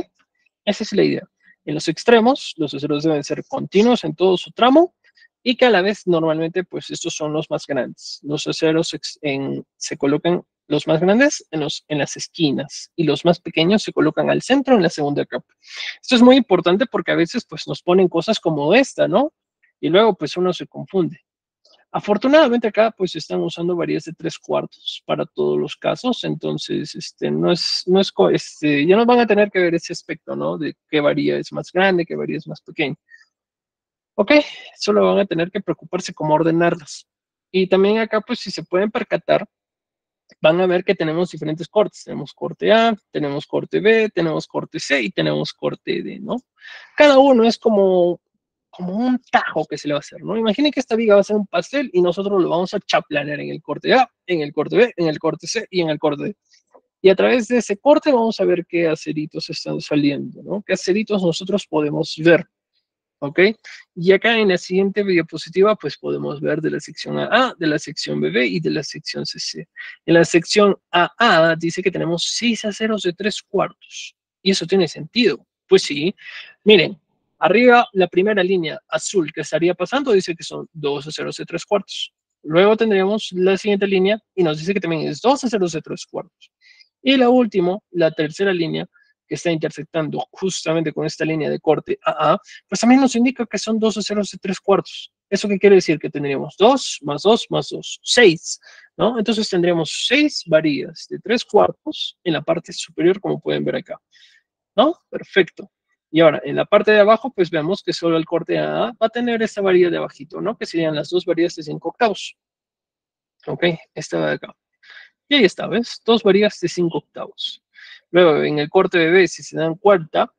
Esa es la idea. En los extremos, los aceros deben ser continuos en todo su tramo y que a la vez normalmente pues estos son los más grandes. Los aceros se colocan los más grandes en las esquinas y los más pequeños se colocan al centro en la segunda capa. Esto es muy importante porque a veces pues nos ponen cosas como esta, ¿no? Y luego pues uno se confunde. Afortunadamente acá pues están usando varillas de 3/4 para todos los casos, entonces ya no van a tener que ver ese aspecto, ¿no? De qué varilla es más grande, qué varilla es más pequeña. Ok, solo van a tener que preocuparse cómo ordenarlas. Y también acá pues si se pueden percatar, van a ver que tenemos diferentes cortes. Tenemos corte A, tenemos corte B, tenemos corte C y tenemos corte D, ¿no? Cada uno es como un tajo que se le va a hacer, ¿no? Imaginen que esta viga va a ser un pastel y nosotros lo vamos a chaplanear en el corte A, en el corte B, en el corte C y en el corte D. Y a través de ese corte vamos a ver qué aceritos están saliendo, ¿no? Qué aceritos nosotros podemos ver, ¿ok? Y acá en la siguiente diapositiva, pues podemos ver de la sección AA, de la sección BB y de la sección CC. En la sección AA dice que tenemos 6 aceros de 3/4. Y eso tiene sentido. Pues sí, miren, arriba la primera línea azul que estaría pasando dice que son 2 aceros de 3/4. Luego tendríamos la siguiente línea y nos dice que también es 2 aceros de 3/4. Y la última, la tercera línea, que está intersectando justamente con esta línea de corte AA, pues también nos indica que son 2 aceros de 3/4. ¿Eso qué quiere decir? Que tendríamos 2 más 2 más 2, 6, ¿no? Entonces tendríamos 6 varillas de 3/4 en la parte superior, como pueden ver acá, ¿no? Perfecto. Y ahora, en la parte de abajo, pues vemos que solo el corte A va a tener esta varilla de abajito, ¿no? Que serían las 2 varillas de 5/8. ¿Ok? Esta de acá. Y ahí está, ¿ves? 2 varillas de 5/8. Luego, en el corte de B, si se dan cuenta,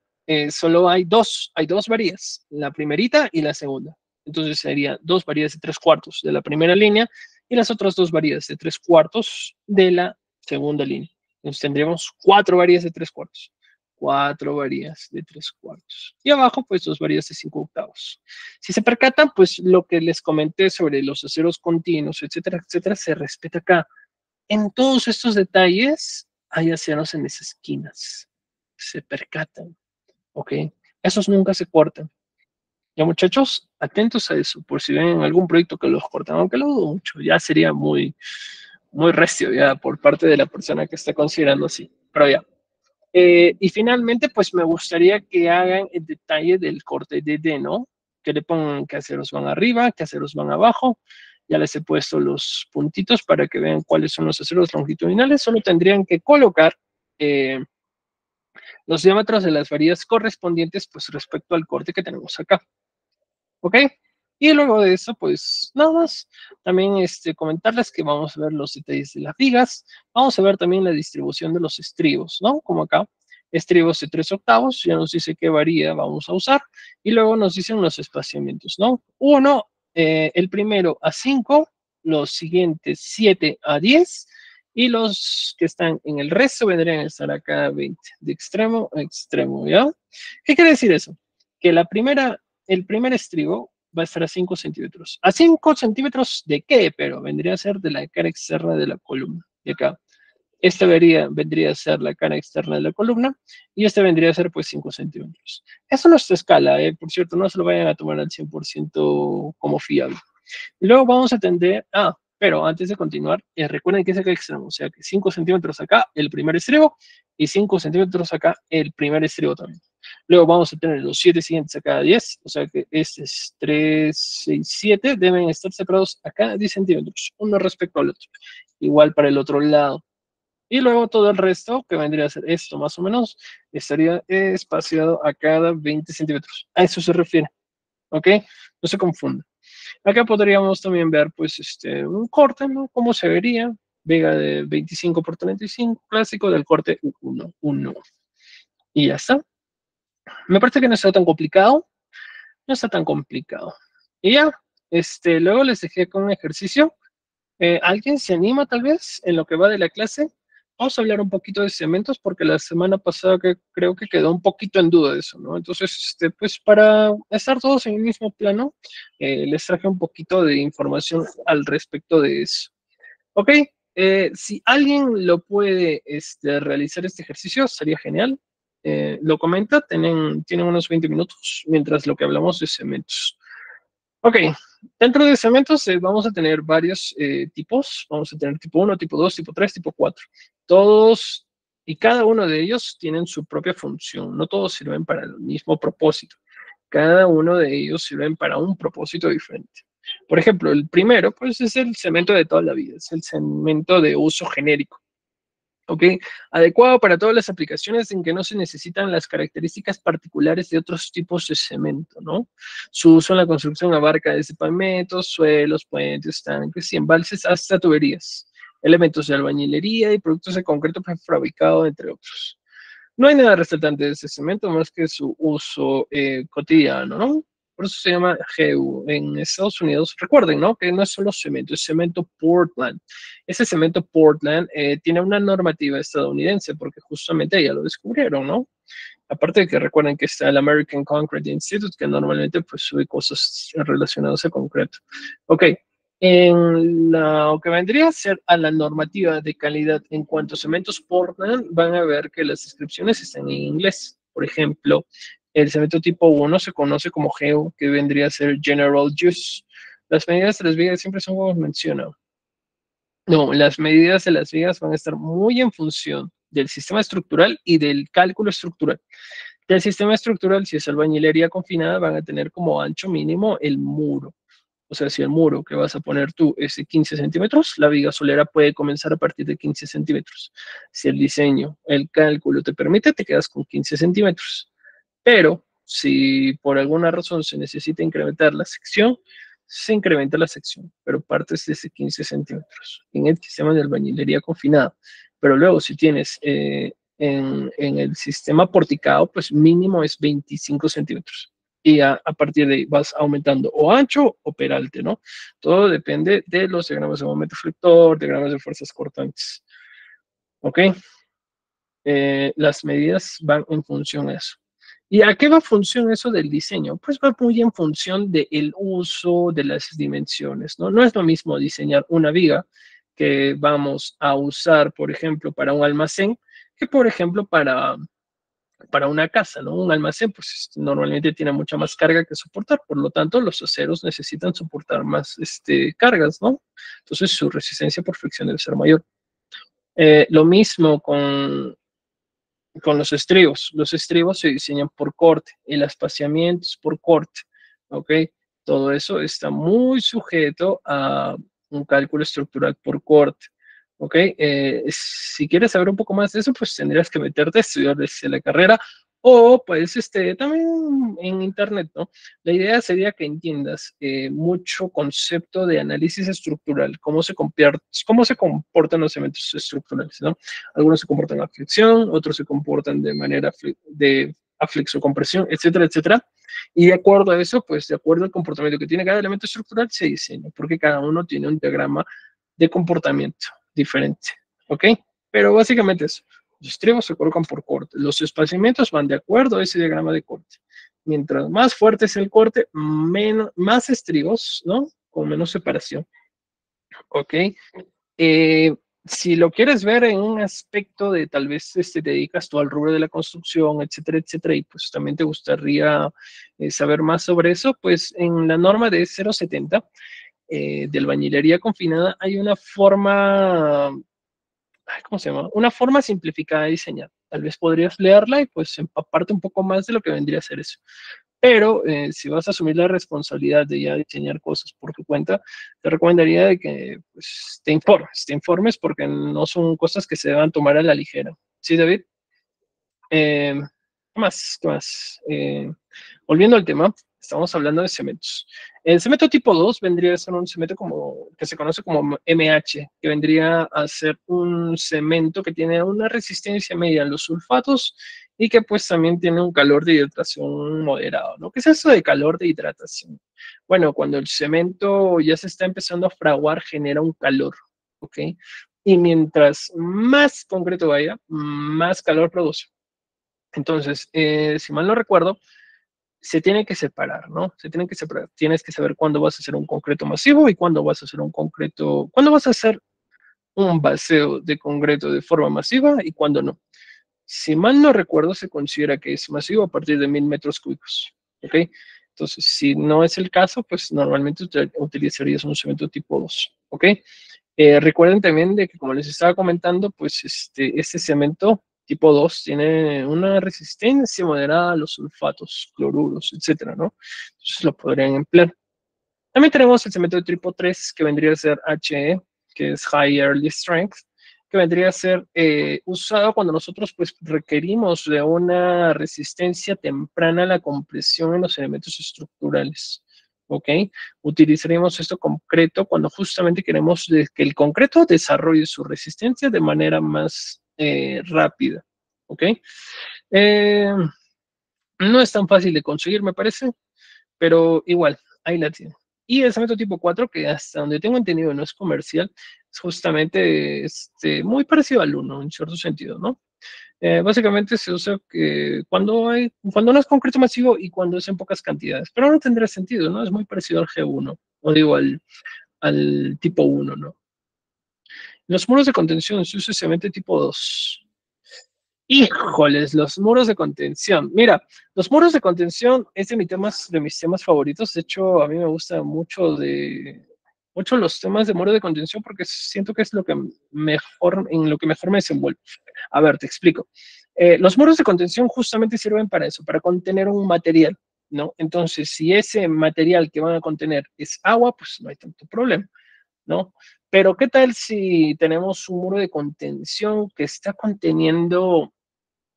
solo hay dos varillas, la primerita y la segunda. Entonces sería 2 varillas de 3/4 de la primera línea y las otras 2 varillas de 3/4 de la segunda línea. Entonces tendríamos 4 varillas de 3/4. 4 varillas de 3/4. Y abajo, pues 2 varillas de 5/8. Si se percatan, pues lo que les comenté sobre los aceros continuos, etcétera, etcétera, se respeta acá. En todos estos detalles hay aceros en las esquinas. Se percatan, ¿ok? Esos nunca se cortan. Ya muchachos, atentos a eso, por si ven algún proyecto que los cortan, aunque lo dudo mucho, ya sería muy recio ya por parte de la persona que está considerando así. Pero ya. Y finalmente, pues me gustaría que hagan el detalle del corte de D, ¿no? Que le pongan qué aceros van arriba, qué aceros van abajo. Ya les he puesto los puntitos para que vean cuáles son los aceros longitudinales. Solo tendrían que colocar los diámetros de las varillas correspondientes, pues respecto al corte que tenemos acá. ¿Ok? Y luego de eso, pues nada más. También comentarles que vamos a ver los detalles de las vigas. Vamos a ver también la distribución de los estribos, ¿no? Como acá. Estribos de 3/8, ya nos dice qué varilla vamos a usar. Y luego nos dicen los espaciamientos, ¿no? Uno, el primero a 5, los siguientes 7 a 10. Y los que están en el resto vendrían a estar acá a 20, de extremo a extremo, ¿ya? ¿Qué quiere decir eso? Que el primer estribo va a estar a 5 centímetros. ¿A 5 centímetros de qué? Pero vendría a ser de la cara externa de la columna. De acá. Esta vendría a ser la cara externa de la columna y este vendría a ser pues 5 centímetros. Eso no es escala, por cierto, no se lo vayan a tomar al 100% como fiable. Y luego vamos a tender, pero antes de continuar, recuerden que es acá extremo, o sea que 5 centímetros acá el primer estribo y 5 centímetros acá el primer estribo también. Luego vamos a tener los 7 siguientes a cada 10, o sea que este es 3, 6, 7, deben estar separados acá 10 centímetros, uno respecto al otro. Igual para el otro lado. Y luego todo el resto, que vendría a ser esto más o menos, estaría espaciado a cada 20 centímetros. A eso se refiere, ¿ok? No se confunda. Acá podríamos también ver, pues, un corte, ¿no? ¿Cómo se vería? Vega de 25 por 35, clásico del corte 1, 1. Y ya está. Me parece que no está tan complicado. No está tan complicado. Y ya, luego les dejé con un ejercicio. ¿Alguien se anima tal vez en lo que va de la clase? Vamos a hablar un poquito de cementos porque la semana pasada creo que quedó un poquito en duda eso, ¿no? Entonces, pues para estar todos en el mismo plano, les traje un poquito de información al respecto de eso. Ok, si alguien lo puede realizar este ejercicio, sería genial. Lo comenta, tienen unos 20 minutos mientras lo que hablamos de cementos. Ok, dentro de cementos vamos a tener varios tipos. Vamos a tener tipo 1, tipo 2, tipo 3, tipo 4. Todos y cada uno de ellos tienen su propia función. No todos sirven para el mismo propósito. Cada uno de ellos sirven para un propósito diferente. Por ejemplo, el primero, pues es el cemento de toda la vida. Es el cemento de uso genérico. ¿Ok? Adecuado para todas las aplicaciones en que no se necesitan las características particulares de otros tipos de cemento, ¿no? Su uso en la construcción abarca desde pavimentos, suelos, puentes, tanques y embalses hasta tuberías, elementos de albañilería y productos de concreto prefabricado, entre otros. No hay nada resaltante de ese cemento más que su uso cotidiano, ¿no? Por eso se llama GU en Estados Unidos. Recuerden, ¿no? Que no es solo cemento, es cemento Portland. Ese cemento Portland tiene una normativa estadounidense porque justamente ya lo descubrieron, ¿no? Aparte de que recuerden que está el American Concrete Institute, que normalmente pues sube cosas relacionadas a concreto. Ok, en lo que vendría a ser a la normativa de calidad en cuanto a cementos Portland, van a ver que las descripciones están en inglés. Por ejemplo, el cemento tipo 1 se conoce como GEO, que vendría a ser General Use. Las medidas de las vigas siempre son como mencionado. No, las medidas de las vigas van a estar muy en función del sistema estructural y del cálculo estructural. Del sistema estructural, si es albañilería confinada, van a tener como ancho mínimo el muro. O sea, si el muro que vas a poner tú es de 15 centímetros, la viga solera puede comenzar a partir de 15 centímetros. Si el diseño, el cálculo te permite, te quedas con 15 centímetros. Pero si por alguna razón se necesita incrementar la sección, se incrementa la sección, pero partes desde 15 centímetros en el sistema de albañilería confinada. Pero luego, si tienes en el sistema porticado, pues mínimo es 25 centímetros. Y a partir de ahí vas aumentando o ancho o peralte, ¿no? Todo depende de los diagramas de momento flector, diagramas de fuerzas cortantes. ¿Ok? Las medidas van en función a eso. ¿Y a qué va en función eso del diseño? Pues va muy en función del uso de las dimensiones, ¿no? No es lo mismo diseñar una viga que vamos a usar, por ejemplo, para un almacén, que por ejemplo para una casa, ¿no? Un almacén, pues normalmente tiene mucha más carga que soportar, por lo tanto, los aceros necesitan soportar más cargas, ¿no? Entonces, su resistencia por fricción debe ser mayor. Lo mismo con los estribos. Los estribos se diseñan por corte, el espaciamiento es por corte, ¿ok? Todo eso está muy sujeto a un cálculo estructural por corte, ¿ok? Si quieres saber un poco más de eso, pues tendrías que meterte a estudiar desde la carrera o pues también en internet, ¿no? La idea sería que entiendas mucho concepto de análisis estructural, cómo se comportan los elementos estructurales, ¿no? Algunos se comportan a flexión, otros se comportan de manera de aflexo-compresión, etcétera, etcétera. Y de acuerdo a eso, pues de acuerdo al comportamiento que tiene cada elemento estructural, se diseña, porque cada uno tiene un diagrama de comportamiento diferente, ¿ok? Pero básicamente eso. Los estribos se colocan por corte. Los espaciamientos van de acuerdo a ese diagrama de corte. Mientras más fuerte es el corte, más estribos, ¿no? Con menos separación, ¿ok? Si lo quieres ver en un aspecto de tal vez te dedicas tú al rubro de la construcción, etcétera, etcétera, y pues también te gustaría saber más sobre eso, pues en la norma de 070 de albañilería confinada hay una forma, ¿cómo se llama? Una forma simplificada de diseñar. Tal vez podrías leerla y pues empaparte un poco más de lo que vendría a ser eso. Pero si vas a asumir la responsabilidad de ya diseñar cosas por tu cuenta, te recomendaría de que pues, te informes porque no son cosas que se deban tomar a la ligera. ¿Sí, David? ¿Qué más? ¿Qué más? Volviendo al tema, estamos hablando de cementos. El cemento tipo 2 vendría a ser un cemento como, que se conoce como MH, que vendría a ser un cemento que tiene una resistencia media a los sulfatos y que pues también tiene un calor de hidratación moderado, ¿no? ¿Qué es eso de calor de hidratación? Bueno, cuando el cemento ya se está empezando a fraguar, genera un calor, ¿ok? Y mientras más concreto vaya, más calor produce. Entonces, si mal no recuerdo, se tiene que separar, ¿no? Se tienen que separar. Tienes que saber cuándo vas a hacer un concreto masivo y cuándo vas a hacer cuándo vas a hacer un baseo de concreto de forma masiva y cuándo no. Si mal no recuerdo, se considera que es masivo a partir de 1000 metros cúbicos, ¿ok? Entonces, si no es el caso, pues normalmente utilizarías un cemento tipo 2, ¿ok? Recuerden también de que, como les estaba comentando, pues este cemento tipo 2 tiene una resistencia moderada a los sulfatos, cloruros, etcétera, ¿no? Entonces lo podrían emplear. También tenemos el cemento de tipo 3, que vendría a ser HE, que es High Early Strength, que vendría a ser usado cuando nosotros pues requerimos de una resistencia temprana a la compresión en los elementos estructurales. ¿Ok? Utilizaríamos esto concreto cuando justamente queremos que el concreto desarrolle su resistencia de manera más rápida. ¿Ok? Eh, no es tan fácil de conseguir, me parece, pero igual, ahí la tiene. Y el cemento tipo 4, que hasta donde tengo entendido no es comercial, es justamente muy parecido al 1 en cierto sentido, ¿no? Básicamente se usa cuando no es concreto masivo y cuando es en pocas cantidades, pero no tendría sentido, ¿no? Es muy parecido al G1, o digo al tipo 1, ¿no? Los muros de contención se usa cemento tipo 2. Híjoles, los muros de contención. Mira, los muros de contención es de mis temas favoritos. De hecho, a mí me gusta mucho los temas de muro de contención porque siento que es en lo que mejor me desenvuelvo. A ver, te explico. Los muros de contención justamente sirven para eso, para contener un material. ¿no? Entonces, si ese material que van a contener es agua, pues no hay tanto problema, ¿no? Pero ¿qué tal si tenemos un muro de contención que está conteniendo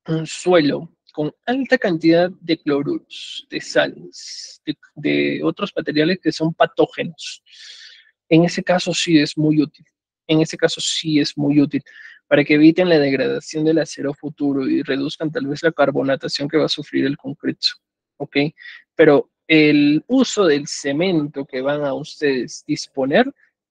un suelo con alta cantidad de cloruros, de sales, de otros materiales que son patógenos? En ese caso sí es muy útil. En ese caso sí es muy útil para que eviten la degradación del acero futuro y reduzcan tal vez la carbonatación que va a sufrir el concreto. ¿Ok? Pero el uso del cemento que van a ustedes disponer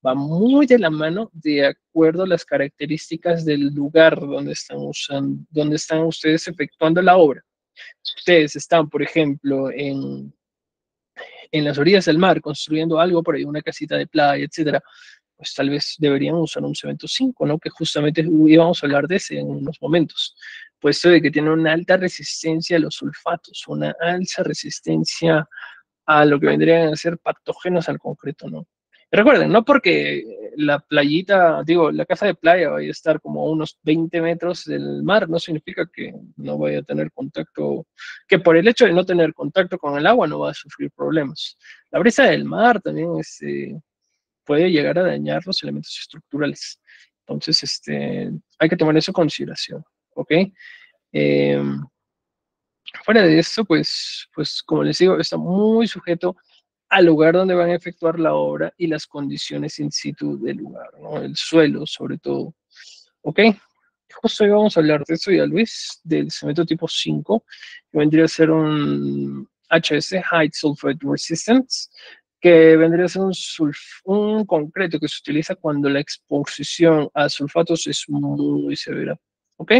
va muy de la mano de acuerdo a las características del lugar donde están usando, donde están ustedes efectuando la obra. Si ustedes están, por ejemplo, en las orillas del mar construyendo algo por ahí, una casita de playa, etcétera, pues tal vez deberían usar un cemento 5, ¿no? Que justamente íbamos a hablar de ese en unos momentos, puesto de que tiene una alta resistencia a los sulfatos, una alta resistencia a lo que vendrían a ser patógenos al concreto, ¿no? Y recuerden, no porque la playita, digo, la casa de playa vaya a estar como a unos 20 metros del mar, no significa que no vaya a tener contacto, que por el hecho de no tener contacto con el agua no va a sufrir problemas. La brisa del mar también puede llegar a dañar los elementos estructurales. Entonces, hay que tomar eso en consideración, ¿ok? Eh, Fuera de esto, pues como les digo, está muy sujeto al lugar donde van a efectuar la obra y las condiciones in situ del lugar, ¿no? El suelo, sobre todo. ¿Ok? Justo hoy vamos a hablar de eso ya, Luis, del cemento tipo 5, que vendría a ser un HS, High Sulfate Resistance, que vendría a ser un concreto que se utiliza cuando la exposición a sulfatos es muy severa. ¿Ok?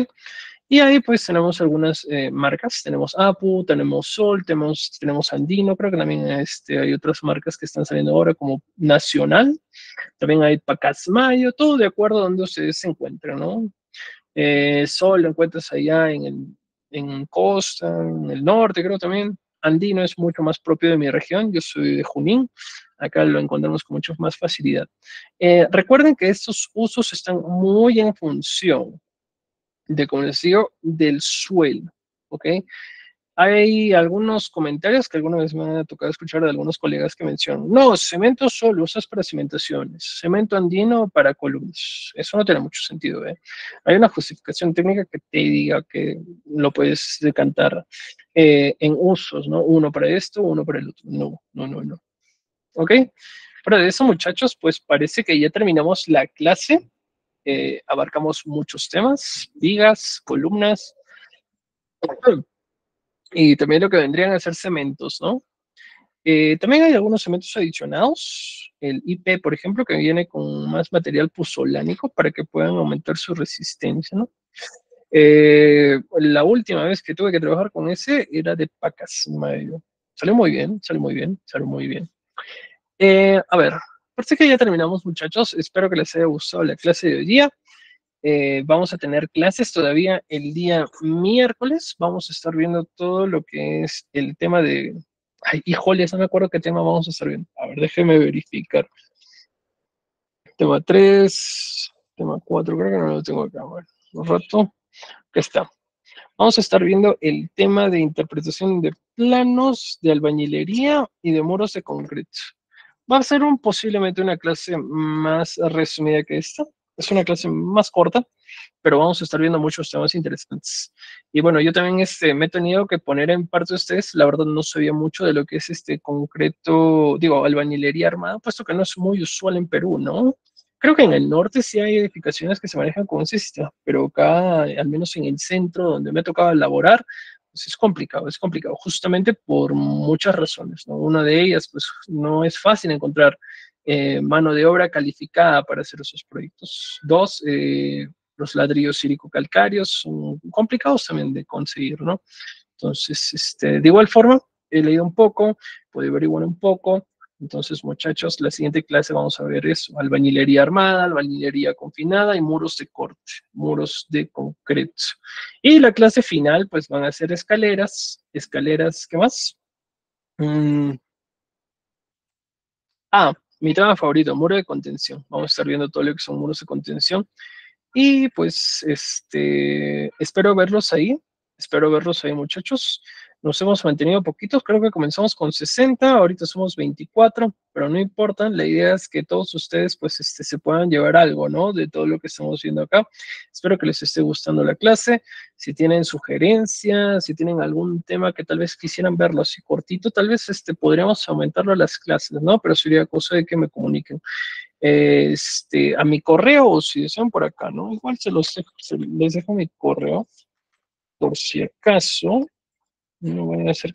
Y ahí pues tenemos algunas marcas, tenemos Apu, tenemos Sol, tenemos Andino, creo que también hay otras marcas que están saliendo ahora como Nacional, también hay Pacasmayo, todo de acuerdo a donde ustedes se encuentren, ¿no? Sol lo encuentras allá en Costa, en el norte creo también. Andino es mucho más propio de mi región, yo soy de Junín, acá lo encontramos con mucha más facilidad. Recuerden que estos usos están muy en función de, como les digo, del suelo, ¿ok? Hay algunos comentarios que alguna vez me han tocado escuchar de algunos colegas que mencionan, no, cemento solo usas para cimentaciones, cemento andino para columnas. Eso no tiene mucho sentido, ¿eh? Hay una justificación técnica que te diga que lo puedes decantar en usos, ¿no? Uno para esto, uno para el otro. No, no, no, no. ¿Ok? Fuera de eso, muchachos, pues parece que ya terminamos la clase. Abarcamos muchos temas, vigas, columnas, y también lo que vendrían a ser cementos, ¿no? También hay algunos cementos adicionados, el IP, por ejemplo, que viene con más material puzolánico para que puedan aumentar su resistencia, ¿no? La última vez que tuve que trabajar con ese era de Pacasmayo. Salió muy bien, salió muy bien, salió muy bien. A ver, parece que ya terminamos, muchachos. Espero que les haya gustado la clase de hoy día. Vamos a tener clases todavía el día miércoles. Vamos a estar viendo todo lo que es el tema de... Ay, híjoles, no me acuerdo qué tema vamos a estar viendo. A ver, déjeme verificar. Tema 3, tema 4, creo que no lo tengo acá. Bueno, un rato. Acá está. Vamos a estar viendo el tema de interpretación de planos, de albañilería y de muros de concreto. Va a ser posiblemente una clase más resumida que esta. Es una clase más corta, pero vamos a estar viendo muchos temas interesantes. Y bueno, yo también me he tenido que poner en parte de ustedes, la verdad no sabía mucho de lo que es este concreto, digo, albañilería armada, puesto que no es muy usual en Perú, ¿no? Creo que en el norte sí hay edificaciones que se manejan con ese sistema, pero acá, al menos en el centro donde me ha tocado laborar, pues es complicado, justamente por muchas razones, ¿no? Una de ellas, pues no es fácil encontrar mano de obra calificada para hacer esos proyectos. Dos, los ladrillos sílico-calcáreos son complicados también de conseguir, ¿no? Entonces, de igual forma, he leído un poco, pude averiguar un poco. Entonces, muchachos, la siguiente clase vamos a ver eso: albañilería armada, albañilería confinada y muros de corte, muros de concreto. Y la clase final, pues van a ser escaleras, ¿qué más? Mm, mi tema favorito, muro de contención. Vamos a estar viendo todo lo que son muros de contención. Y pues, espero verlos ahí, muchachos. Nos hemos mantenido poquitos, creo que comenzamos con 60, ahorita somos 24, pero no importa, la idea es que todos ustedes pues se puedan llevar algo, ¿no? De todo lo que estamos viendo acá. Espero que les esté gustando la clase. Si tienen sugerencias, si tienen algún tema que tal vez quisieran verlo así cortito, tal vez podríamos aumentarlo a las clases, ¿no? Pero sería cosa de que me comuniquen a mi correo o si desean por acá, ¿no? Igual les dejo mi correo por si acaso. No voy a hacer